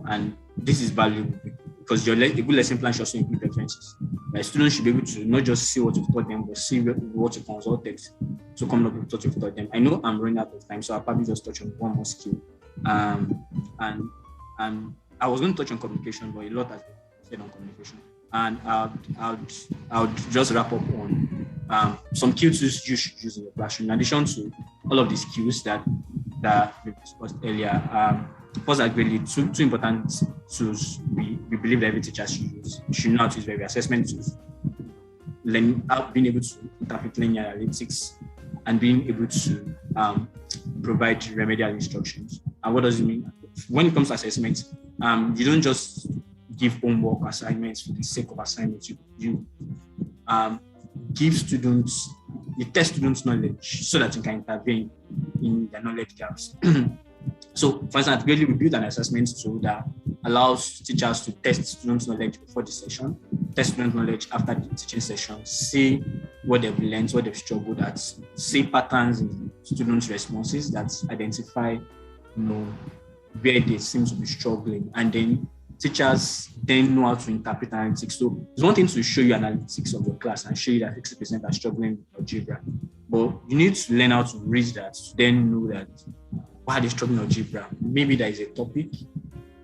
and this is valuable because a good lesson plan should also include references. Students should be able to not just see what you've taught them, but see what you consulted to come up with what you've taught them. I know I'm running out of time, so I'll probably just touch on one more skill. And I was going to touch on communication, but a lot has been said on communication. And I'll just wrap up on some key tools you should use in your classroom. In addition to all of the skills that we discussed earlier, first are really two important tools we believe that every teacher should know how to use very assessment tools. Being able to interpret learning analytics and being able to provide remedial instructions. And what does it mean? When it comes to assessment, you don't just give homework assignments for the sake of assignments. You give students, you test students' knowledge so that you can intervene in their knowledge gaps. So, for instance, we built an assessment tool that allows teachers to test students' knowledge before the session, test student knowledge after the teaching session, see what they've learned, what they've struggled at, see patterns in students' responses that identify, where they seem to be struggling, and then teachers then know how to interpret analytics. So it's one thing to show you analytics of your class and show you that 60% are struggling with algebra, but you need to learn how to read that to then know that why are they struggling with algebra? Maybe there is a topic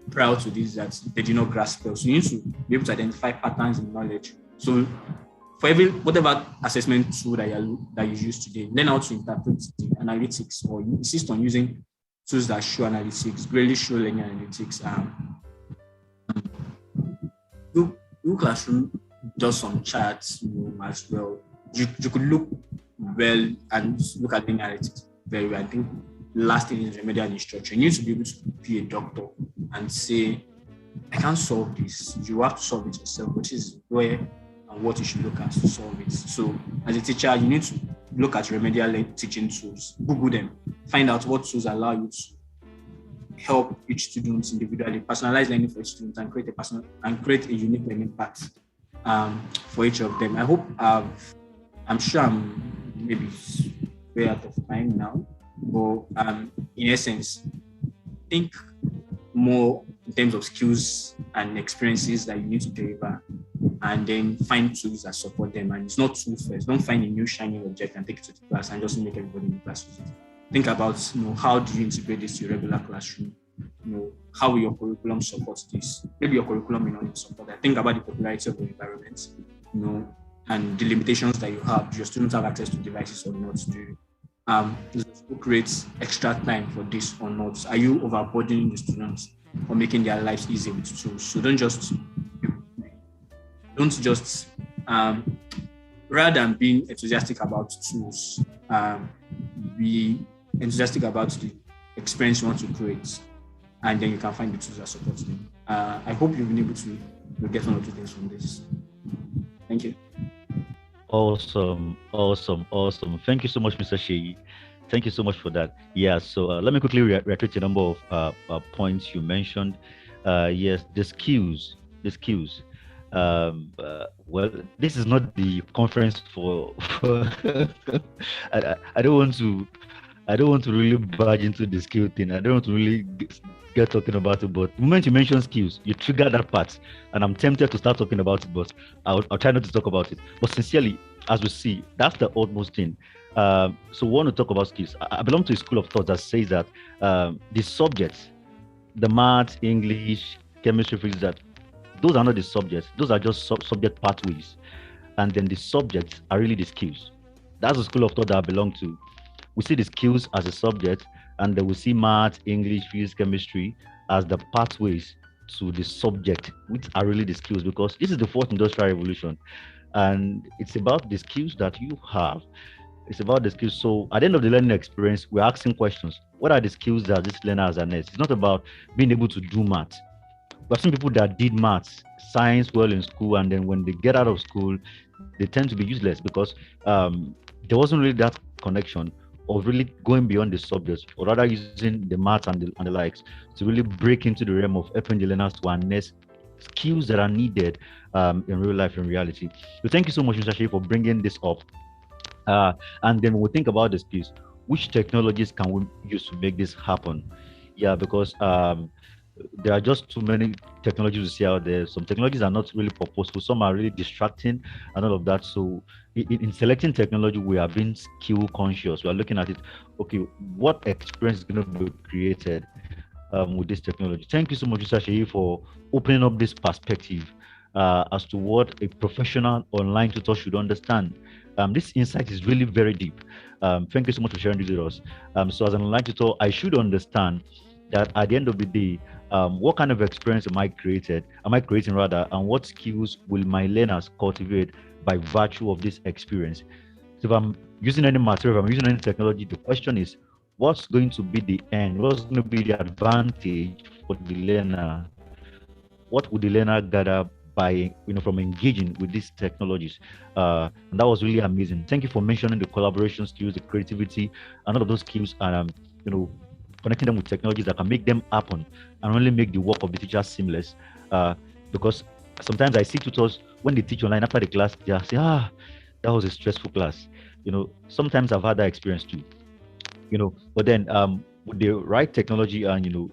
prior to this that they did not grasp well. So you need to be able to identify patterns in knowledge. So for whatever assessment tool that you use today, learn how to interpret the analytics, or you insist on using tools that show analytics, really show learning analytics. Google Classroom does some charts as well. You could look well and look at the analytics very well. I think last thing is remedial instruction. You need to be able to be a doctor and say, I can't solve this. You have to solve it yourself, which is where and what you should look at to solve it. So as a teacher, you need to look at remedial teaching tools, Google them, find out what tools allow you to help each student individually, personalize learning for each student, and create a unique learning path for each of them. I hope I'm sure I'm maybe way out of time now, but in essence, think more in terms of skills and experiences that you need to deliver, and then find tools that support them. And it's not tools first. Don't find a new shiny object and take it to the class and just make everybody in the class use it. Think about, how do you integrate this to your regular classroom? How will your curriculum support this? Maybe your curriculum may not even support that. Think about the popularity of the environment, and the limitations that you have. Do your students have access to devices or not? Do you create extra time for this or not? Are you overburdening the students or making their lives easy with tools? So don't just rather than being enthusiastic about tools, be enthusiastic about the experience you want to create, and then you can find the tools that support them. I hope you've been able to get one or two things from this. Thank you. Awesome. Thank you so much, Mr. Sheyi. Thank you so much for that. Yeah, so let me quickly reiterate a number of points you mentioned. Yes, the skills. Well, this is not the conference for I don't want to really barge into the skill thing. I don't want to really get talking about it, but the moment you mention skills, you trigger that part, and I'm tempted to start talking about it, but I'll try not to talk about it. But sincerely, as we see, that's the utmost thing. So we want to talk about skills. I belong to a school of thought that says that the subjects the maths, English, chemistry, physics, that those are not the subjects. Those are just subject pathways. And then the subjects are really the skills. That's the school of thought that I belong to. We see the skills as a subject, and then we see math, English, physics, chemistry as the pathways to the subject, which are really the skills, because this is the fourth industrial revolution. And it's about the skills that you have. It's about the skills. So at the end of the learning experience, we're asking questions. What are the skills that this learner has harnessed? It's not about being able to do math. We've seen people that did maths, science well in school, and then when they get out of school, they tend to be useless because there wasn't really that connection of really going beyond the subjects, or rather using the maths and the likes to really break into the realm of helping the learners to harness skills that are needed in real life, in reality. So thank you so much, Mr. Shea, for bringing this up. And then when we think about the skills, which technologies can we use to make this happen? Yeah, because there are just too many technologies to see out there. Some technologies are not really purposeful, some are really distracting and all of that. So in selecting technology, we are being skill conscious. We are looking at it, okay, what experience is going to be created with this technology? Thank you so much, Mr. Sheyi, for opening up this perspective as to what a professional online tutor should understand. This insight is really very deep. Thank you so much for sharing this with us. So as an online tutor, I should understand that at the end of the day, what kind of experience am I creating rather, and what skills will my learners cultivate by virtue of this experience? So if I'm using any material, if I'm using any technology, the question is, what's going to be the end? What's going to be the advantage for the learner? What would the learner gather by from engaging with these technologies? And that was really amazing. Thank you for mentioning the collaboration skills, the creativity, and all of those skills, and connecting them with technologies that can make them happen and only make the work of the teacher seamless. Because sometimes I see tutors when they teach online after the class, they say, that was a stressful class. Sometimes I've had that experience too. But then with the right technology and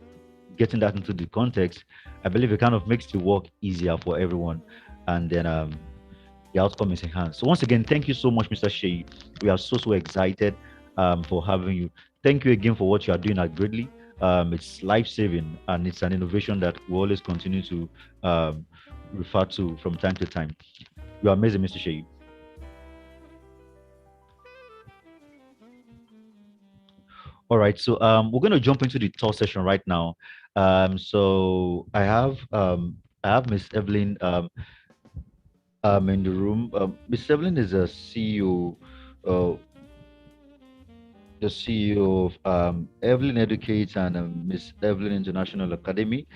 getting that into the context, I believe it kind of makes the work easier for everyone, and then the outcome is enhanced. So once again, thank you so much, Mr. Shea. We are so excited for having you. Thank you again for what you are doing at Gridley. It's life-saving, and it's an innovation that we always continue to refer to from time to time. You are amazing, Mr. Shea. All right, so we're going to jump into the talk session right now. So I have Miss Evelyn in the room. Miss Evelyn is a CEO, the CEO of Evelyn Educates and Miss Evelyn International Academy,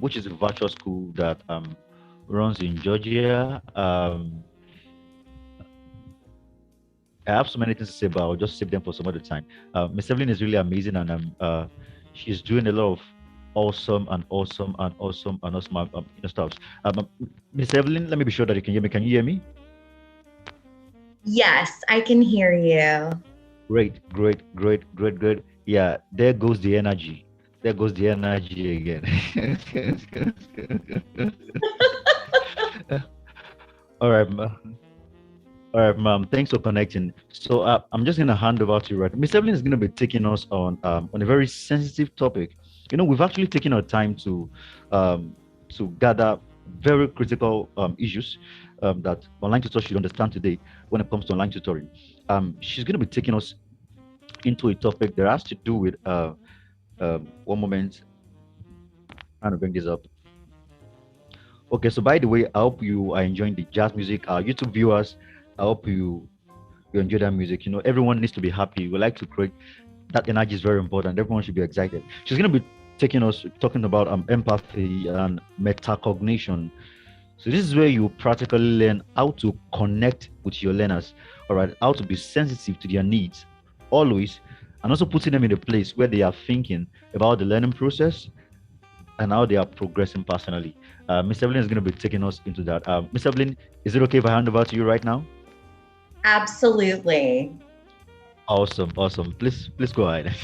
which is a virtual school that runs in Georgia. I have so many things to say, but I'll just save them for some other time. Miss Evelyn is really amazing, and she's doing a lot of awesome stuff. Miss Evelyn, let me be sure that you can hear me. Can you hear me? Yes, I can hear you. Great. Yeah, there goes the energy. There goes the energy again. All right, all right, ma'am. Thanks for connecting. So I'm just gonna hand over to you, right? Miss Evelyn is gonna be taking us on a very sensitive topic. We've actually taken our time to gather very critical issues that online tutors should understand today when it comes to online tutoring. She's gonna be taking us into a topic that has to do with one moment. I'm trying to bring this up. Okay, so by the way, I hope you are enjoying the jazz music. Our YouTube viewers, I hope you enjoy that music. Everyone needs to be happy. We like to create that energy is very important. Everyone should be excited. She's going to be talking about empathy and metacognition. So this is where you practically learn how to connect with your learners, all right, how to be sensitive to their needs always, and also putting them in a place where they are thinking about the learning process and how they are progressing personally. Miss Evelyn is going to be taking us into that. Miss Evelyn, is it okay if I hand over to you right now? Absolutely. Awesome. Please go ahead.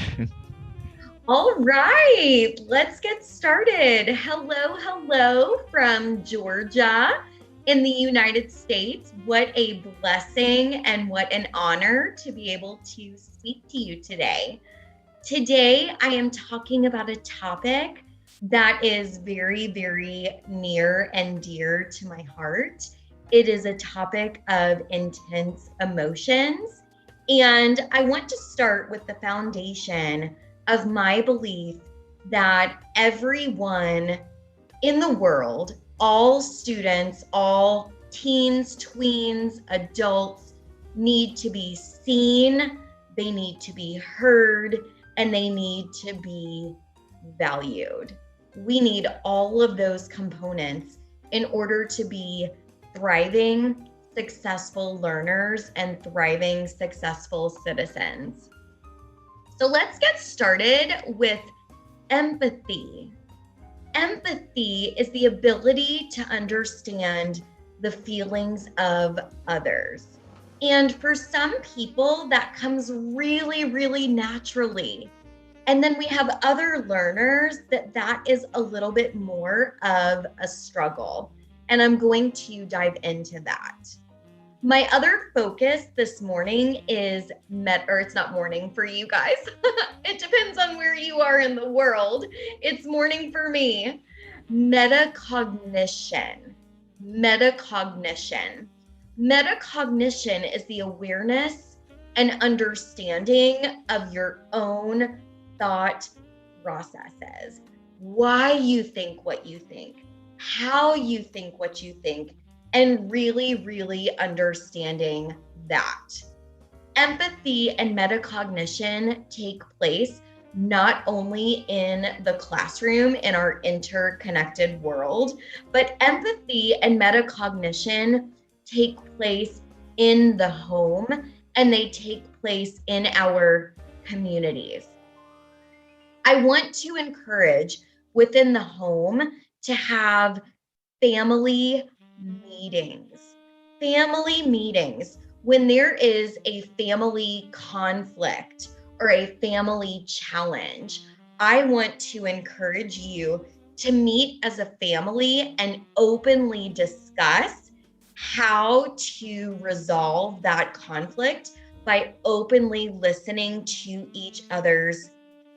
All right, let's get started. Hello from Georgia in the United States. What a blessing and what an honor to be able to speak to you today. Today, I am talking about a topic that is very, very near and dear to my heart. It is a topic of intense emotions. And I want to start with the foundation of my belief that everyone in the world, all students, all teens, tweens, adults, need to be seen, they need to be heard, and they need to be valued. We need all of those components in order to be thriving, successful learners and thriving, successful citizens. So let's get started with empathy. Empathy is the ability to understand the feelings of others. And for some people, that comes really, really naturally. And then we have other learners that is a little bit more of a struggle. And I'm going to dive into that. My other focus this morning is it's not morning for you guys. It depends on where you are in the world. It's morning for me. Metacognition. Metacognition. Metacognition is the awareness and understanding of your own thought processes. Why you think what you think, how you think what you think, and really, really understanding that. Empathy and metacognition take place not only in the classroom in our interconnected world, but empathy and metacognition take place in the home, and they take place in our communities. I want to encourage within the home to have family meetings. Family meetings, when there is a family conflict or a family challenge, I want to encourage you to meet as a family and openly discuss how to resolve that conflict by openly listening to each other's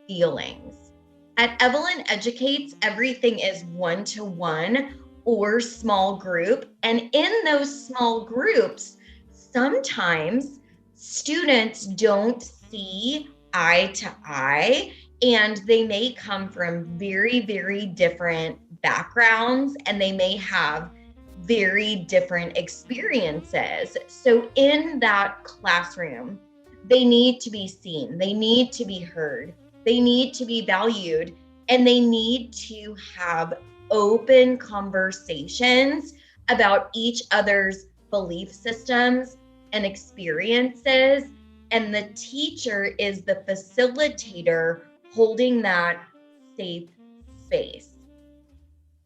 feelings. At Evelyn Educates, everything is one-to-one or small group. And in those small groups, sometimes students don't see eye to eye, and they may come from very, very different backgrounds, and they may have very different experiences. So in that classroom, they need to be seen, they need to be heard, they need to be valued, and they need to have open conversations about each other's belief systems and experiences. And the teacher is the facilitator holding that safe space.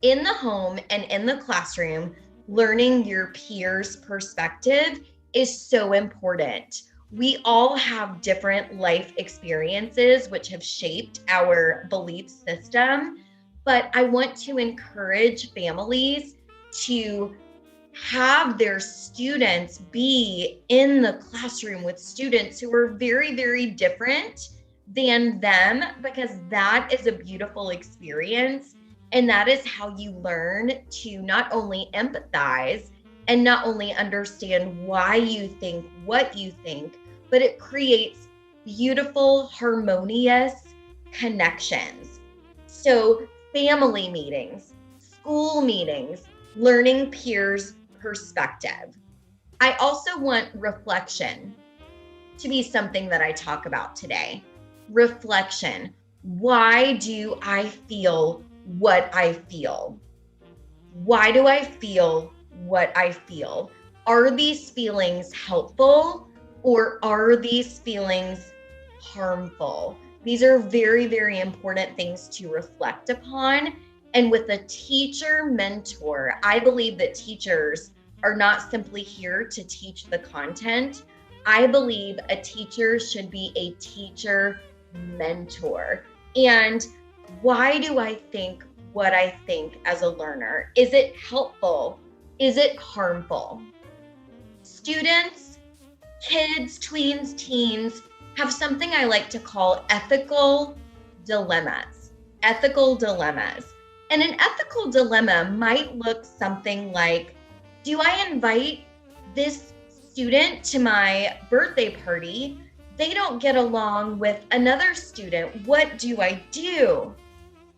In the home and in the classroom, learning your peers' perspective is so important. We all have different life experiences which have shaped our belief system, but I want to encourage families to have their students be in the classroom with students who are very, very different than them, because that is a beautiful experience. And that is how you learn to not only empathize and not only understand why you think what you think, but it creates beautiful, harmonious connections. So family meetings, school meetings, learning peers' perspective. I also want reflection to be something that I talk about today. Reflection. Why do I feel what I feel? Why do I feel what I feel? Are these feelings helpful, or are these feelings harmful? These are very, very important things to reflect upon. And with a teacher mentor, I believe that teachers are not simply here to teach the content. I believe a teacher should be a teacher mentor. And why do I think what I think as a learner? Is it helpful? Is it harmful? Students, kids, tweens, teens have something I like to call ethical dilemmas. ethical dilemmas. And an ethical dilemma might look something like, do I invite this student to my birthday party? They don't get along with another student. What do I do?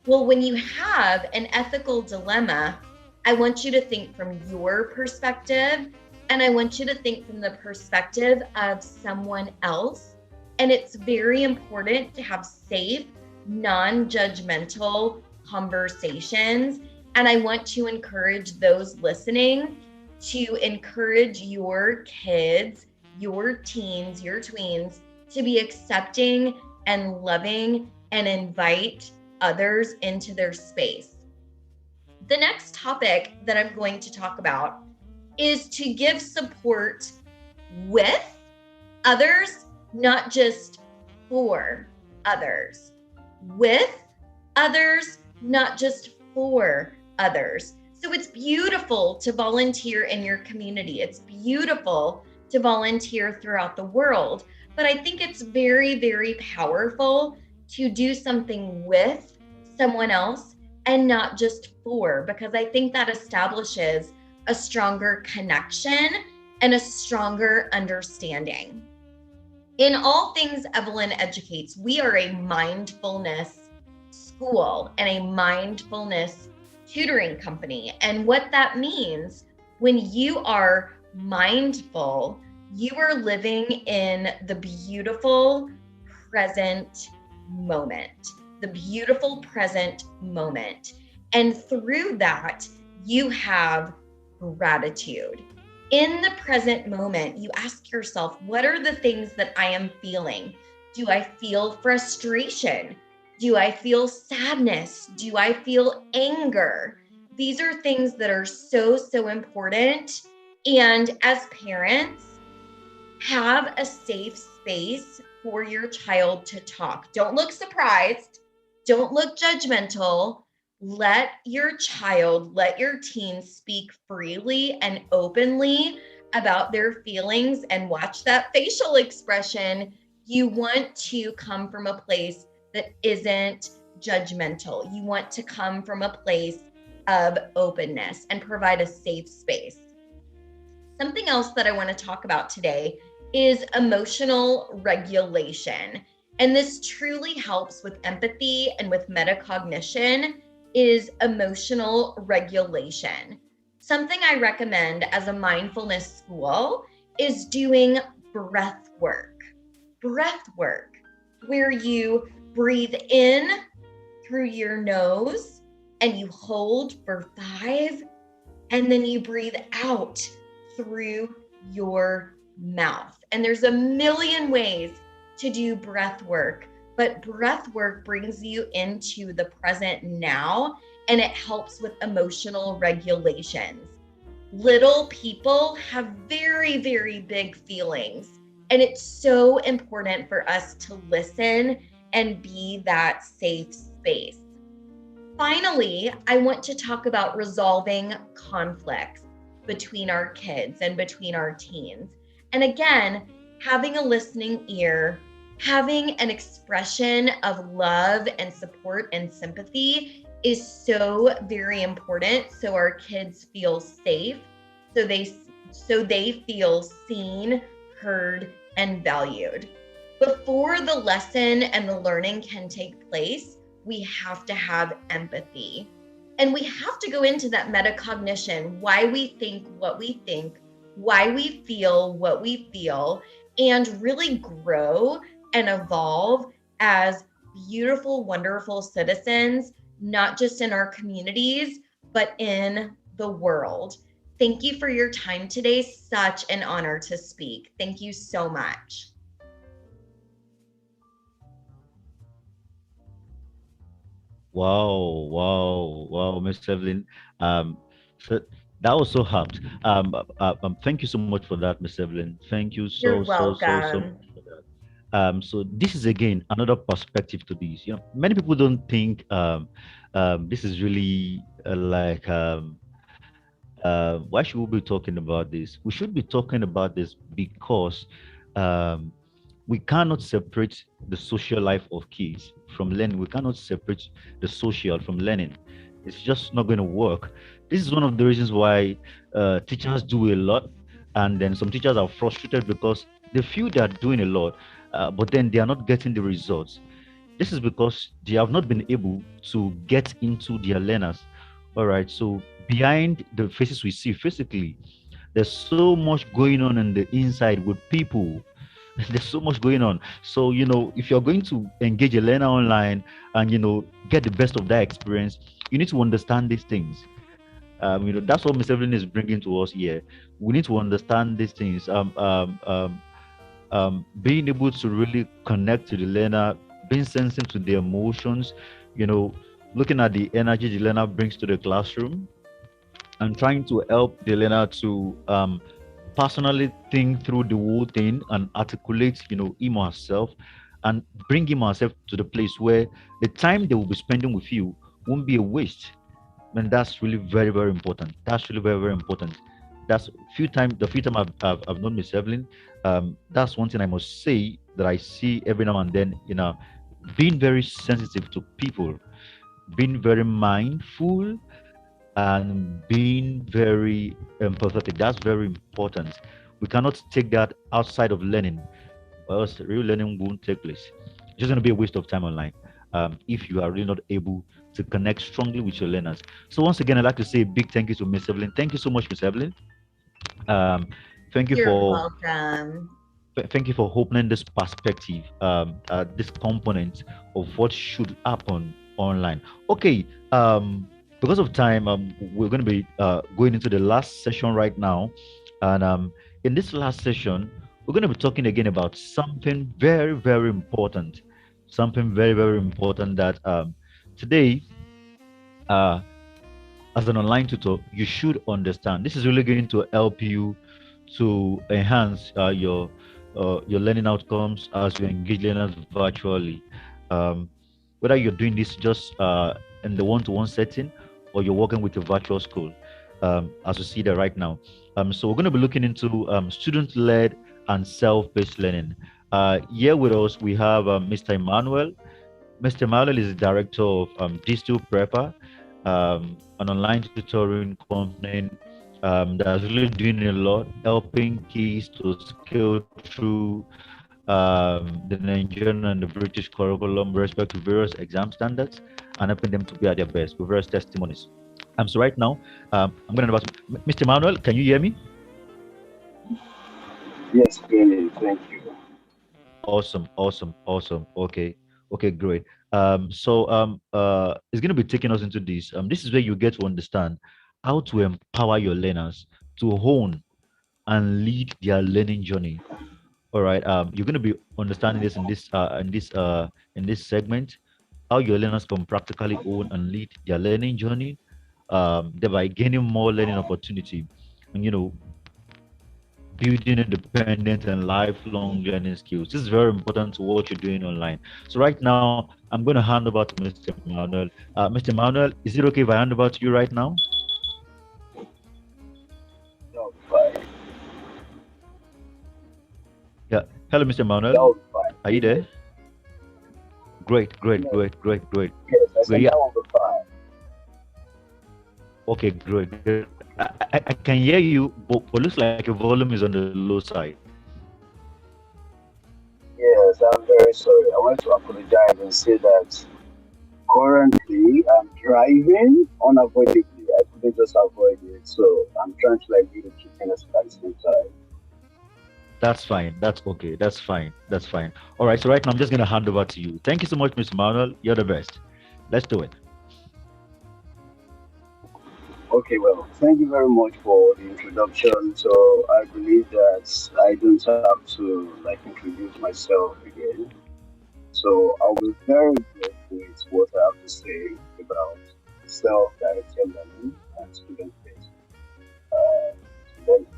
Well, when you have an ethical dilemma, I want you to think from your perspective, and I want you to think from the perspective of someone else. And it's very important to have safe, non-judgmental conversations. And I want to encourage those listening to encourage your kids, your teens, your tweens to be accepting and loving and invite others into their space. The next topic that I'm going to talk about is to give support with others, not just for others. With others, not just for others. So it's beautiful to volunteer in your community. It's beautiful to volunteer throughout the world. But I think it's very, very powerful to do something with someone else and not just for, because I think that establishes a stronger connection and a stronger understanding. In all things Evelyn educates, we are a mindfulness school and a mindfulness tutoring company. And what that means, when you are mindful, you are living in the beautiful present moment, the beautiful present moment. And through that, you have gratitude. In the present moment, you ask yourself, what are the things that I am feeling? Do I feel frustration? Do I feel sadness? Do I feel anger? These are things that are so, so important. And as parents, have a safe space for your child to talk. Don't look surprised. Don't look judgmental. Let your child, let your teen speak freely and openly about their feelings and watch that facial expression. You want to come from a place that isn't judgmental. You want to come from a place of openness and provide a safe space. Something else that I want to talk about today is emotional regulation. And this truly helps with empathy and with metacognition is emotional regulation. Something I recommend as a mindfulness school is doing breath work. Breath work, where you breathe in through your nose and you hold for 5, and then you breathe out through your mouth. And there's a million ways to do breath work, but breath work brings you into the present now, and it helps with emotional regulations. Little people have very, very big feelings, and it's so important for us to listen and be that safe space. Finally, I want to talk about resolving conflicts between our kids and between our teens. And again, having a listening ear, having an expression of love and support and sympathy is so very important, so our kids feel safe, so they feel seen, heard, and valued. Before the lesson and the learning can take place, we have to have empathy. And we have to go into that metacognition, why we think what we think, why we feel what we feel, and really grow and evolve as beautiful, wonderful citizens, not just in our communities, but in the world. Thank you for your time today. Such an honor to speak. Thank you so much. Wow, Miss Evelyn. So that was so apt. Thank you so much for that, Miss Evelyn. Thank you You're so welcome. much for that. So this is again another perspective to this. You know, many people don't think this is really why should we be talking about this? We should be talking about this because um, we cannot separate the social life of kids from learning. We cannot separate the social from learning. It's just not going to work. This is one of the reasons why teachers do a lot, and then some teachers are frustrated because they feel they are doing a lot, but then they are not getting the results. This is because they have not been able to get into their learners. All right. So behind the faces we see physically, there's so much going on in the inside with people. There's so much going on. So, if you're going to engage a learner online and, get the best of that experience, you need to understand these things. That's what Miss Evelyn is bringing to us here. We need to understand these things. Being able to really connect to the learner, being sensitive to their emotions, you know, looking at the energy the learner brings to the classroom, and trying to help the learner to personally think through the whole thing and articulate, him or herself, and bring him or herself to the place where the time they will be spending with you won't be a waste. And that's really very, very important. That's really very, very important. That's the few time I've known Miss Evelyn. That's one thing I must say that I see every now and then. Being very sensitive to people, being very mindful, and being very empathetic. That's very important. We cannot take that outside of learning, or else real learning won't take place. It's just going to be a waste of time online if you are really not able to connect strongly with your learners. So once again, I'd like to say a big thank you to Miss Evelyn. Thank you so much, Miss Evelyn. Um, thank you You're for welcome. thank you for opening this perspective, this component of what should happen online. Okay, because of time, we're going to be going into the last session right now, and in this last session, we're going to be talking again about something very, very important, something very, very important that today, uh, as an online tutor, you should understand. This is really going to help you to enhance your learning outcomes as you engage learners virtually. Um, Whether you're doing this just in the one-to-one setting or you're working with a virtual school, as you see there right now. So we're going to be looking into student-led and self-paced learning. Here with us, we have Mr. Emmanuel. Mr. Emmanuel is the director of Digital Prepper, an online tutoring company that's really doing a lot, helping kids to scale through the Nigerian and the British curriculum with respect to various exam standards and helping them to be at their best with various testimonies. So right now, I'm going to invite Mr. Manuel. Can you hear me? Yes, clearly. Thank you. Awesome, awesome, awesome. Okay, okay, great. It's going to be taking us into this. This is where you get to understand how to empower your learners to hone and lead their learning journey. All right. You're going to be understanding this in this segment, how your learners can practically own and lead their learning journey, thereby gaining more learning opportunity, and building independent and lifelong learning skills. This is very important to what you're doing online. So right now, I'm going to hand over to Mr. Manuel. Mr. Manuel, is it okay if I hand over to you right now? That was fine. Yeah. Hello, Mr. That Manuel. was fine. Are you there? Great, great, Yes, great, great, great. yes. I Great. said Yeah. that was fine. Okay, great, great. I can hear you, but looks like your volume is on the low side. Yes, I'm very sorry. I want to apologize and say that currently I'm driving unavoidably. I couldn't just avoid it, so I'm trying to like do the two things at the same time. That's fine. That's okay. That's fine. That's fine. All right. So right now, I'm just gonna hand over to you. Thank you so much, Mr. Manuel. You're the best. Let's do it. Okay, well, thank you very much for the introduction. So I believe that I don't have to like introduce myself again. So I'll be very brief with what I have to say about self-directed learning and student-based uh, learning.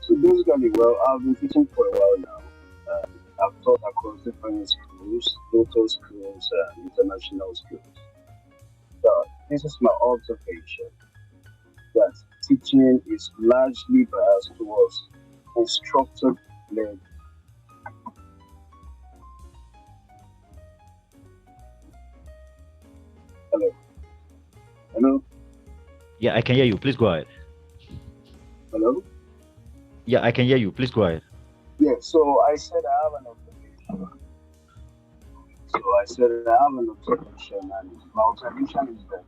So basically, well, I've been teaching for a while now. I've taught across different schools, local schools, and international schools. But this is my observation that teaching is largely biased towards instructor-led Hello. Hello. Yeah, I can hear you. Please go ahead. Hello. Yeah, I can hear you. Please go ahead. Yeah. So I said I have an observation. So I said I have an observation, and my observation is that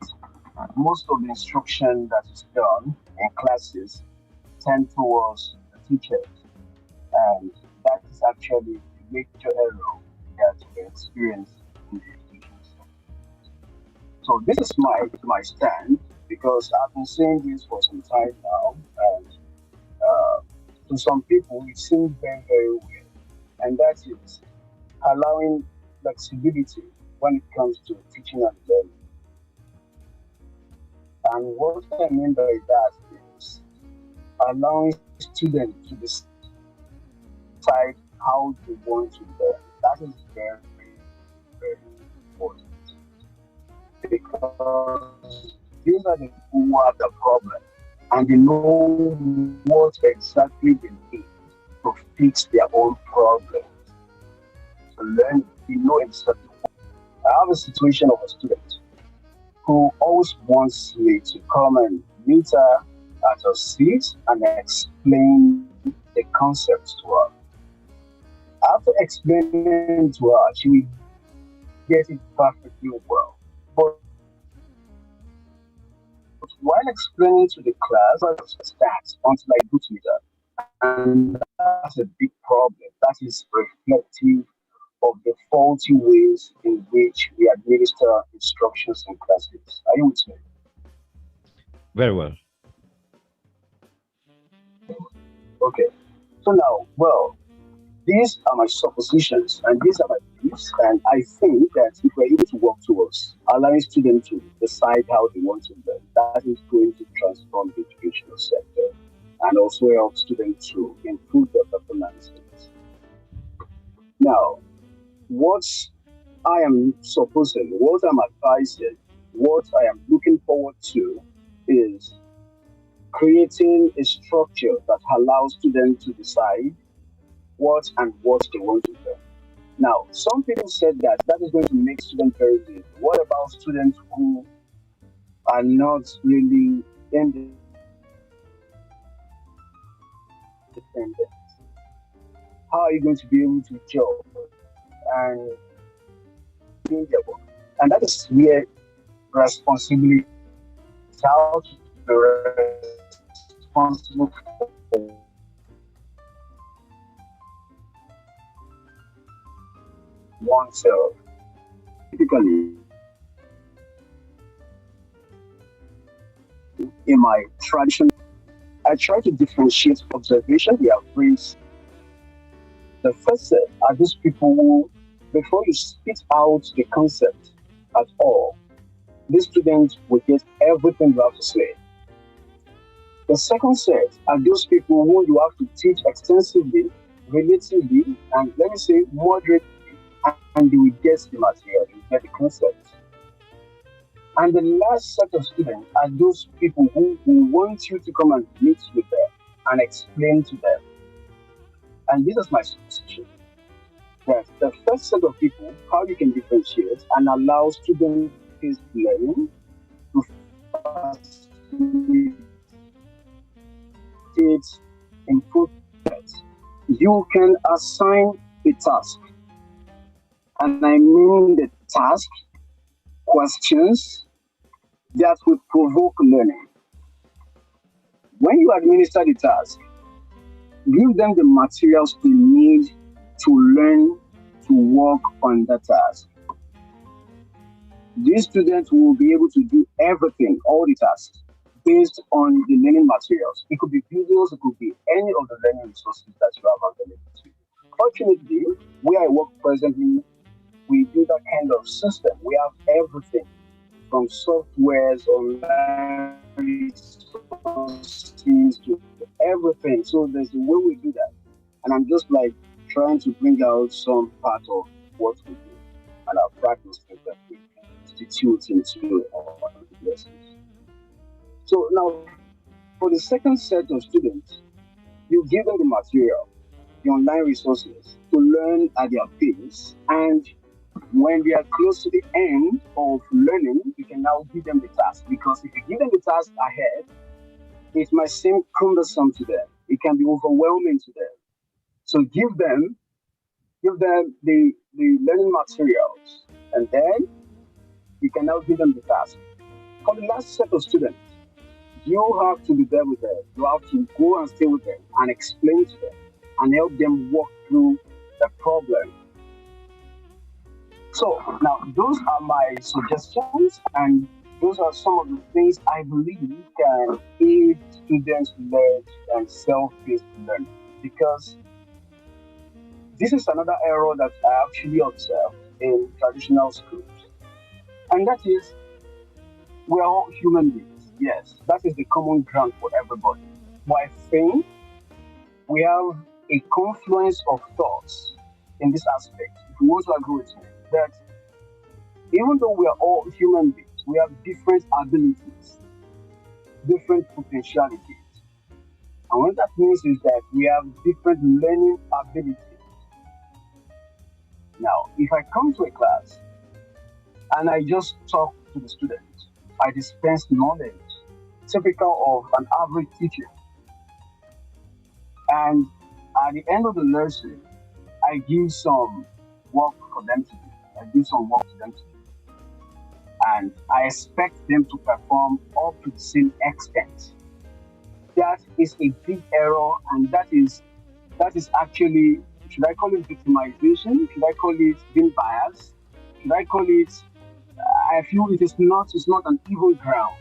most of the instruction that is done in classes tend towards the teachers, and that is actually the major error that we experience in the education sector. So this is my stand because I've been saying this for some time now, and uh, to some people it seems very very weird, and that is allowing flexibility when it comes to teaching and learning. And what I mean by that is allowing students to decide how they want to learn. That is very, very important because these are the people who have the problem and they know what exactly they need to fix their own problem. To learn, they know exactly. I have a situation of a student who always wants me to come and meet her at her seat and explain the concepts to her. After explaining to her, she will get it perfectly well. But while explaining to the class, I understand that until I do to meet her. And that's a big problem. That is reflective of the faulty ways in which we administer instructions in classes. Are you with me? Very well. Okay. So now, well, these are my suppositions and these are my beliefs, and I think that if we're able to work towards allowing students to decide how they want to learn, that is going to transform the educational sector and also help students to improve their performances. Now, what I am supposing, what I'm advising, what I am looking forward to is creating a structure that allows students to decide what they want to learn. Now, some people said that that is going to make students very lazy. What about students who are not really independent? How are you going to be able to judge and do their work? And that is where responsibility, how to be responsible oneself. Typically, in my tradition, I try to differentiate observation. We have phrase. The first set are those people who, before you spit out the concept at all, these students will get everything you have to say. The second set are those people who you have to teach extensively, relatively, and let me say moderately, and they will get the material, they will get the concept. And the last set of students are those people who want you to come and meet with them and explain to them. And this is my suggestion that the first set of people, how you can differentiate and allow student-based learning to facilitate improvement. You can assign a task, and I mean the task, questions that would provoke learning. When you administer the task, give them the materials they need to learn to work on the task. These students will be able to do everything, all the tasks, based on the learning materials. It could be videos, it could be any of the learning resources that you have available to you. Fortunately, where I work presently, we do that kind of system. We have everything from softwares, online resources to everything. So there's a way we do that. And I'm just like trying to bring out some part of what we do and our practice that we institute into our lessons. So now for the second set of students, you give them the material, the online resources to learn at their pace, and when they are close to the end of learning, you can now give them the task. Because if you give them the task ahead, it might seem cumbersome to them. It can be overwhelming to them. So give them the learning materials, and then you can now give them the task. For the last set of students, you have to be there with them. You have to go and stay with them and explain to them and help them walk through the problem. So now those are my suggestions, and those are some of the things I believe can aid students learn and self-paced learning. Because this is another error that I actually observed in traditional schools, and that is we're all human beings. Yes, that is the common ground for everybody. But I think we have a confluence of thoughts in this aspect. If you want to agree with me, that even though we are all human beings, we have different abilities, different potentialities. And what that means is that we have different learning abilities. Now, if I come to a class and I just talk to the students, I dispense knowledge, typical of an average teacher. And at the end of the lesson, I give some work for them to do. I give some work to them to do. And I expect them to perform up to the same extent. That is a big error, and that is actually, should I call it victimization? Should I call it being biased? Should I call it, I feel it's not an even ground.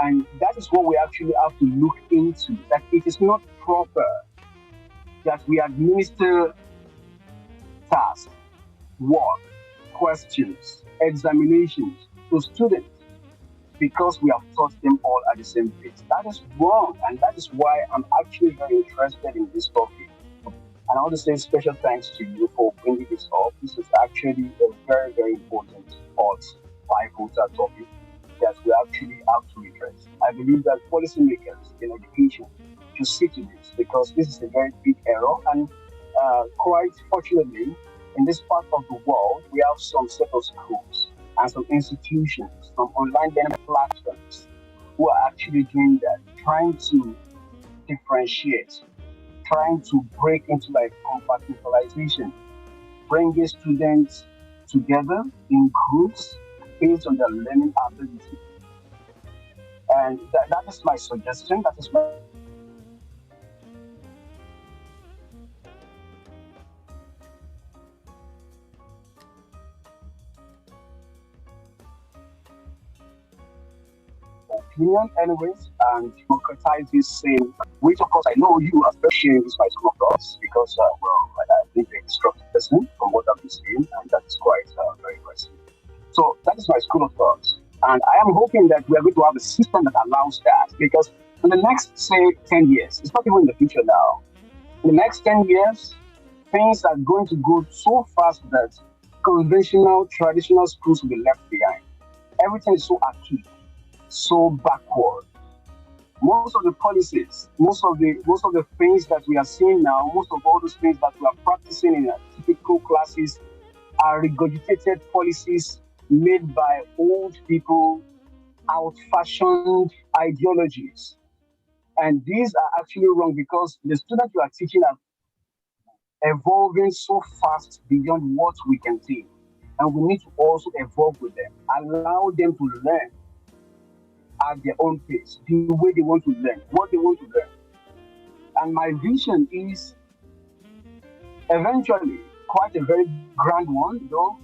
And that is what we actually have to look into, that it is not proper that we administer tasks, work, questions, examinations to students because we have taught them all at the same pace. That is wrong, and that is why I'm actually very interested in this topic. And I want to say special thanks to you for bringing this up. This is actually a very, very important part, pivotal topic that we actually have to address. I believe that policymakers in education should see to this because this is a very big error. And quite fortunately, in this part of the world, we have some set of schools and some institutions, some online learning platforms who are actually doing that, trying to differentiate, trying to break into like compartmentalization, bringing students together in groups based on their learning ability. And that is my suggestion. That is my opinion anyways, and democratize this same, which of course I know you are very sharing this my school of thoughts because I think an instructive person from what I've been seeing, and that is quite very impressive. So that is my school of thoughts. And I am hoping that we are going to have a system that allows that because in the next, say, 10 years, it's not even in the future now. In the next 10 years, things are going to go so fast that conventional, traditional schools will be left behind. Everything is so archaic, so backward. Most of the policies, most of the things that we are seeing now, most of all those things that we are practicing in typical classes are regurgitated policies made by old people, out-fashioned ideologies. And these are actually wrong because the students you are teaching are evolving so fast beyond what we can think. And we need to also evolve with them, allow them to learn at their own pace, the way they want to learn, what they want to learn. And my vision is eventually, quite a very grand one though,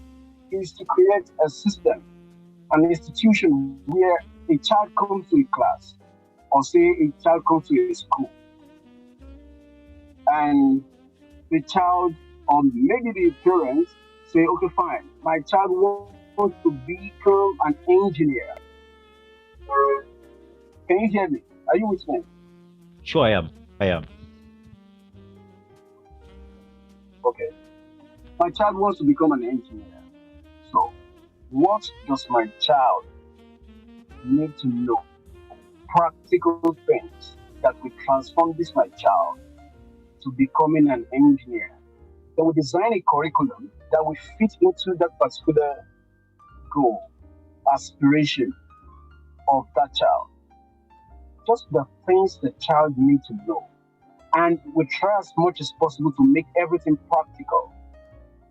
is to create a system, an institution where a child comes to a class, or say a child comes to a school, and the child or maybe the parents say, okay, fine, my child wants to become an engineer. Can you hear me? Are you with me? Sure, I am. I am. Okay. My child wants to become an engineer. So, what does my child need to know? Practical things that will transform my child to becoming an engineer. Then we design a curriculum that will fit into that particular goal, aspiration of that child. Just the things the child needs to know. And we try as much as possible to make everything practical.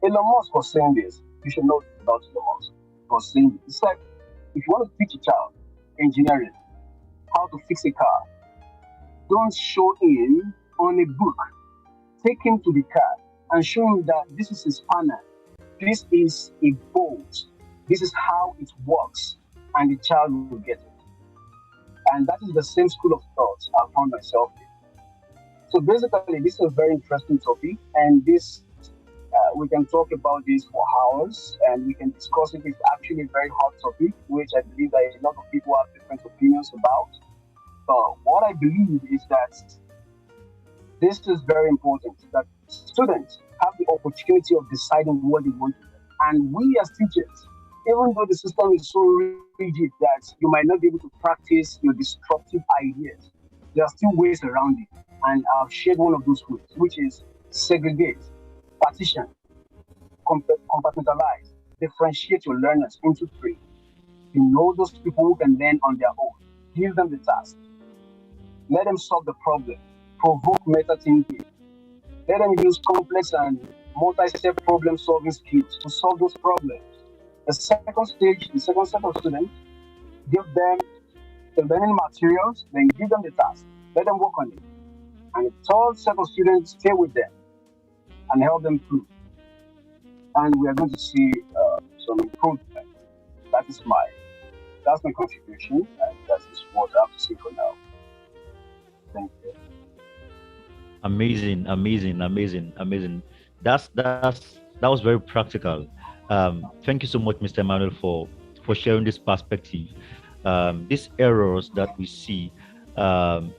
Elon Musk was saying this. You should know about Elon Musk. He was saying this. It's like if you want to teach a child engineering, how to fix a car, don't show him on a book. Take him to the car and show him that this is a spanner, this is a bolt, this is how it works, and the child will get it. And that is the same school of thought I found myself in. So basically, this is a very interesting topic, and this we can talk about this for hours, and we can discuss it. It's actually a very hot topic, which I believe that a lot of people have different opinions about. But what I believe is that this is very important, that students have the opportunity of deciding what they want to do. And we as teachers, even though the system is so rigid that you might not be able to practice your disruptive ideas, there are still ways around it. And I've shared one of those ways, which is segregate, partition, compartmentalize, differentiate your learners into three. You know those people who can learn on their own. Give them the task. Let them solve the problem. Provoke meta thinking. Let them use complex and multi-step problem-solving skills to solve those problems. The second stage, the second set of students, give them the learning materials, then give them the task. Let them work on it. And the third set of students, stay with them and help them through. And we are going to see some improvement. That's my contribution, and that is what I have to say for now. Thank you. Amazing, amazing, amazing, amazing. That was very practical. Thank you so much, Mr. Emmanuel, for sharing this perspective. These errors that we see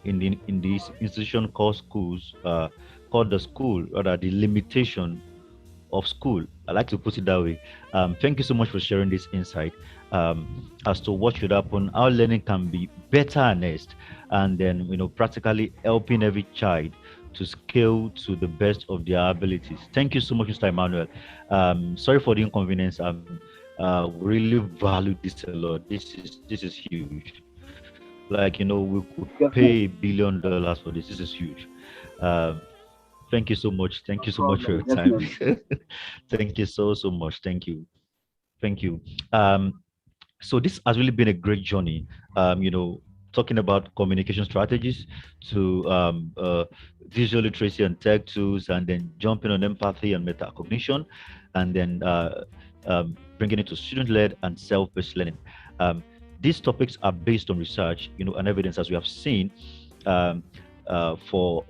in this institution called schools, called the school, or the limitation of school. I like to put it that way. Thank you so much for sharing this insight as to what should happen, how learning can be better harnessed, and then practically helping every child to scale to the best of their abilities. Thank you so much, Mr. Emmanuel. Sorry for the inconvenience. Really value this a lot. This is huge. Like we could pay $1 billion for this. This is huge. Thank you so much. Thank you so much for your time. Thank you so much. Thank you. Thank you. So this has really been a great journey. Talking about communication strategies to visual literacy and tech tools, and then jumping on empathy and metacognition, and then bringing it to student-led and self-paced learning. These topics are based on research, and evidence, as we have seen, for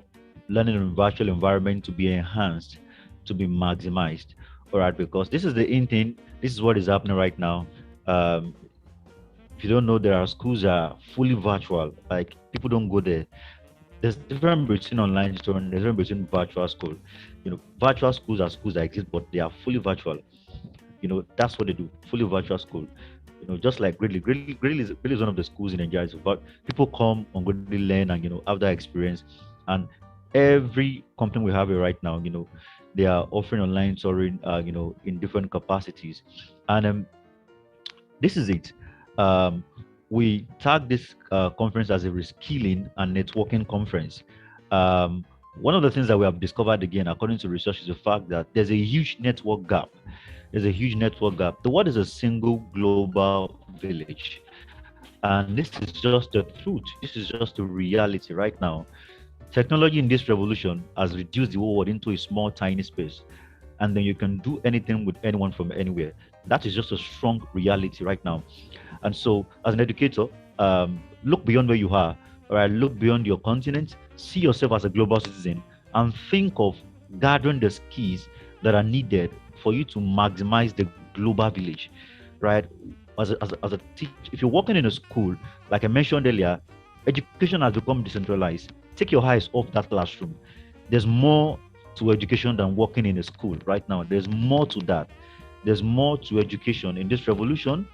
learning in virtual environment to be enhanced, to be maximized. All right, because this is the in thing. This is what is happening right now. If you don't know, there are schools that are fully virtual. Like, people don't go there. There's difference between online tutoring, there's difference between virtual school. Virtual schools are schools that exist, but they are fully virtual. That's what they do, fully virtual school. Just like Gridley is one of the schools in Nigeria. But people come on Gridley, learn, and have that experience. And every company we have here right now, they are offering online tutoring, in different capacities. And this is it. We tag this conference as a reskilling and networking conference. One of the things that we have discovered, again, according to research, is the fact that there's a huge network gap. There's a huge network gap. The world is a single global village. And this is just the truth. This is just the reality right now. Technology in this revolution has reduced the whole world into a small, tiny space. And then you can do anything with anyone from anywhere. That is just a strong reality right now. And so, as an educator, look beyond where you are. All right, look beyond your continent. See yourself as a global citizen, and think of gathering the skills that are needed for you to maximize the global village. Right? As a teacher, if you're working in a school, like I mentioned earlier, education has become decentralized. Take your eyes off that classroom. There's more to education than working in a school right now. There's more to that. There's more to education in this revolution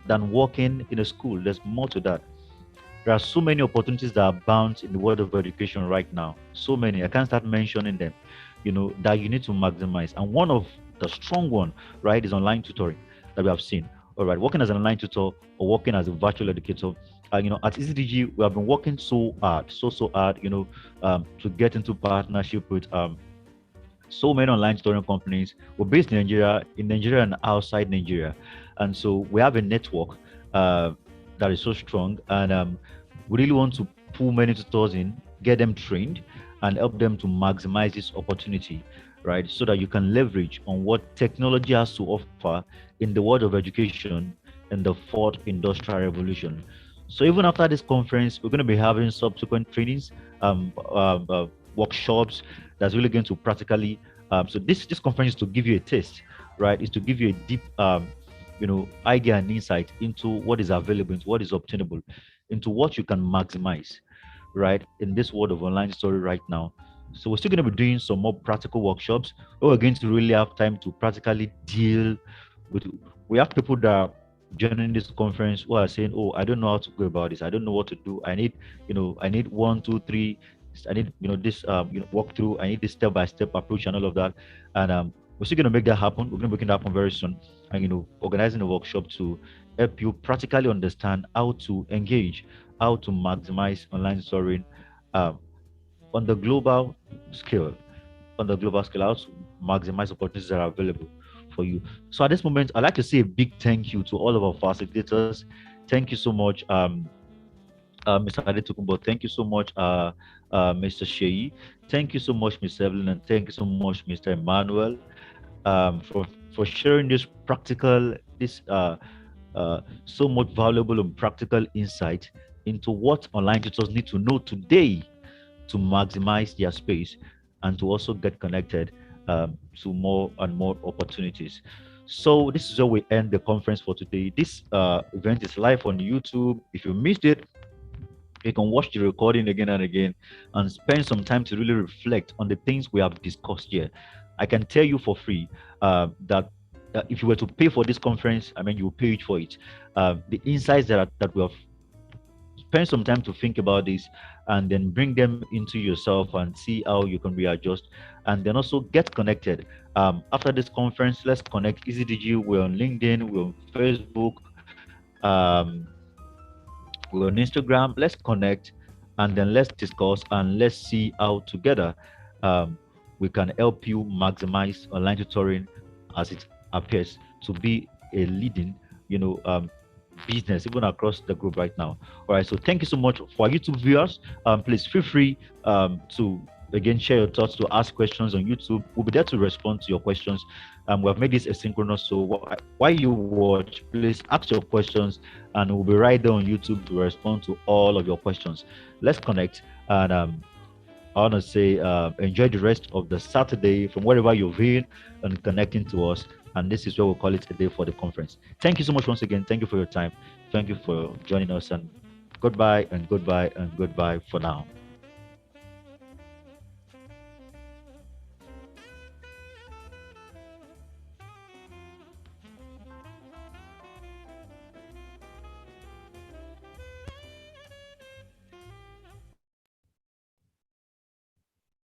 than working in a school. There's more to that. There are so many opportunities that abound in the world of education right now. So many. I can't start mentioning them, that you need to maximize. And one of the strong one, right, is online tutoring that we have seen. All right, working as an online tutor or working as a virtual educator. At EAZY-DIGI, we have been working so hard, so hard, to get into partnership with so many online tutoring companies. We're based in Nigeria and outside Nigeria, and so we have a network uh, that is so strong, and we really want to pull many tutors in, get them trained, and help them to maximize this opportunity, right? So that you can leverage on what technology has to offer in the world of education in the fourth industrial revolution. So even after this conference, we're going to be having subsequent trainings, workshops that's really going to practically. So this conference is to give you a taste, right? Is to give you a deep, idea and insight into what is available, into what is obtainable, into what you can maximize, right, in this world of online story right now. So we're still going to be doing some more practical workshops where we're going to really have time to practically deal with. We have people that are joining this conference who are saying, "Oh, I don't know how to go about this. I don't know what to do. I need one, two, three. I need, this, walk through. I need this step-by-step approach and all of that." And we're still going to make that happen. We're going to make that happen very soon. And organizing a workshop to help you practically understand how to engage, how to maximize online tutoring um, on the global scale, how to maximize opportunities that are available for you. So at this moment, I'd like to say a big thank you to all of our facilitators. Thank you so much, Mr. Adetukumbo. Thank you so much, Mr. Sheyi. Thank you so much, Mr. Evelyn, and thank you so much, Mr. Emmanuel, for sharing this practical, this so much valuable and practical insight into what online tutors need to know today to maximize their space and to also get connected to more and more opportunities. So this is where we end the conference for today. This event is live on YouTube. If you missed it, you can watch the recording again and again and spend some time to really reflect on the things we have discussed here. I can tell you for free that if you were to pay for this conference, I mean, you will pay it for it. The insights that we have spend some time to think about this and then bring them into yourself and see how you can readjust and then also get connected. After this conference, let's connect. EAZY-DIGI, we're on LinkedIn, we're on Facebook, we're on Instagram. Let's connect and then let's discuss and let's see how together we can help you maximize online tutoring as it appears to be a leading, business even across the group right now. All right, so thank you so much for our YouTube viewers. Please feel free to again share your thoughts, to ask questions on YouTube. We'll be there to respond to your questions. We have made this asynchronous, so while you watch, please ask your questions and we'll be right there on YouTube to respond to all of your questions. Let's connect, and I want to say enjoy the rest of the Saturday from wherever you're viewing and connecting to us. And this is where we'll call it a day for the conference. Thank you so much once again. Thank you for your time. Thank you for joining us, and goodbye and goodbye and goodbye for now.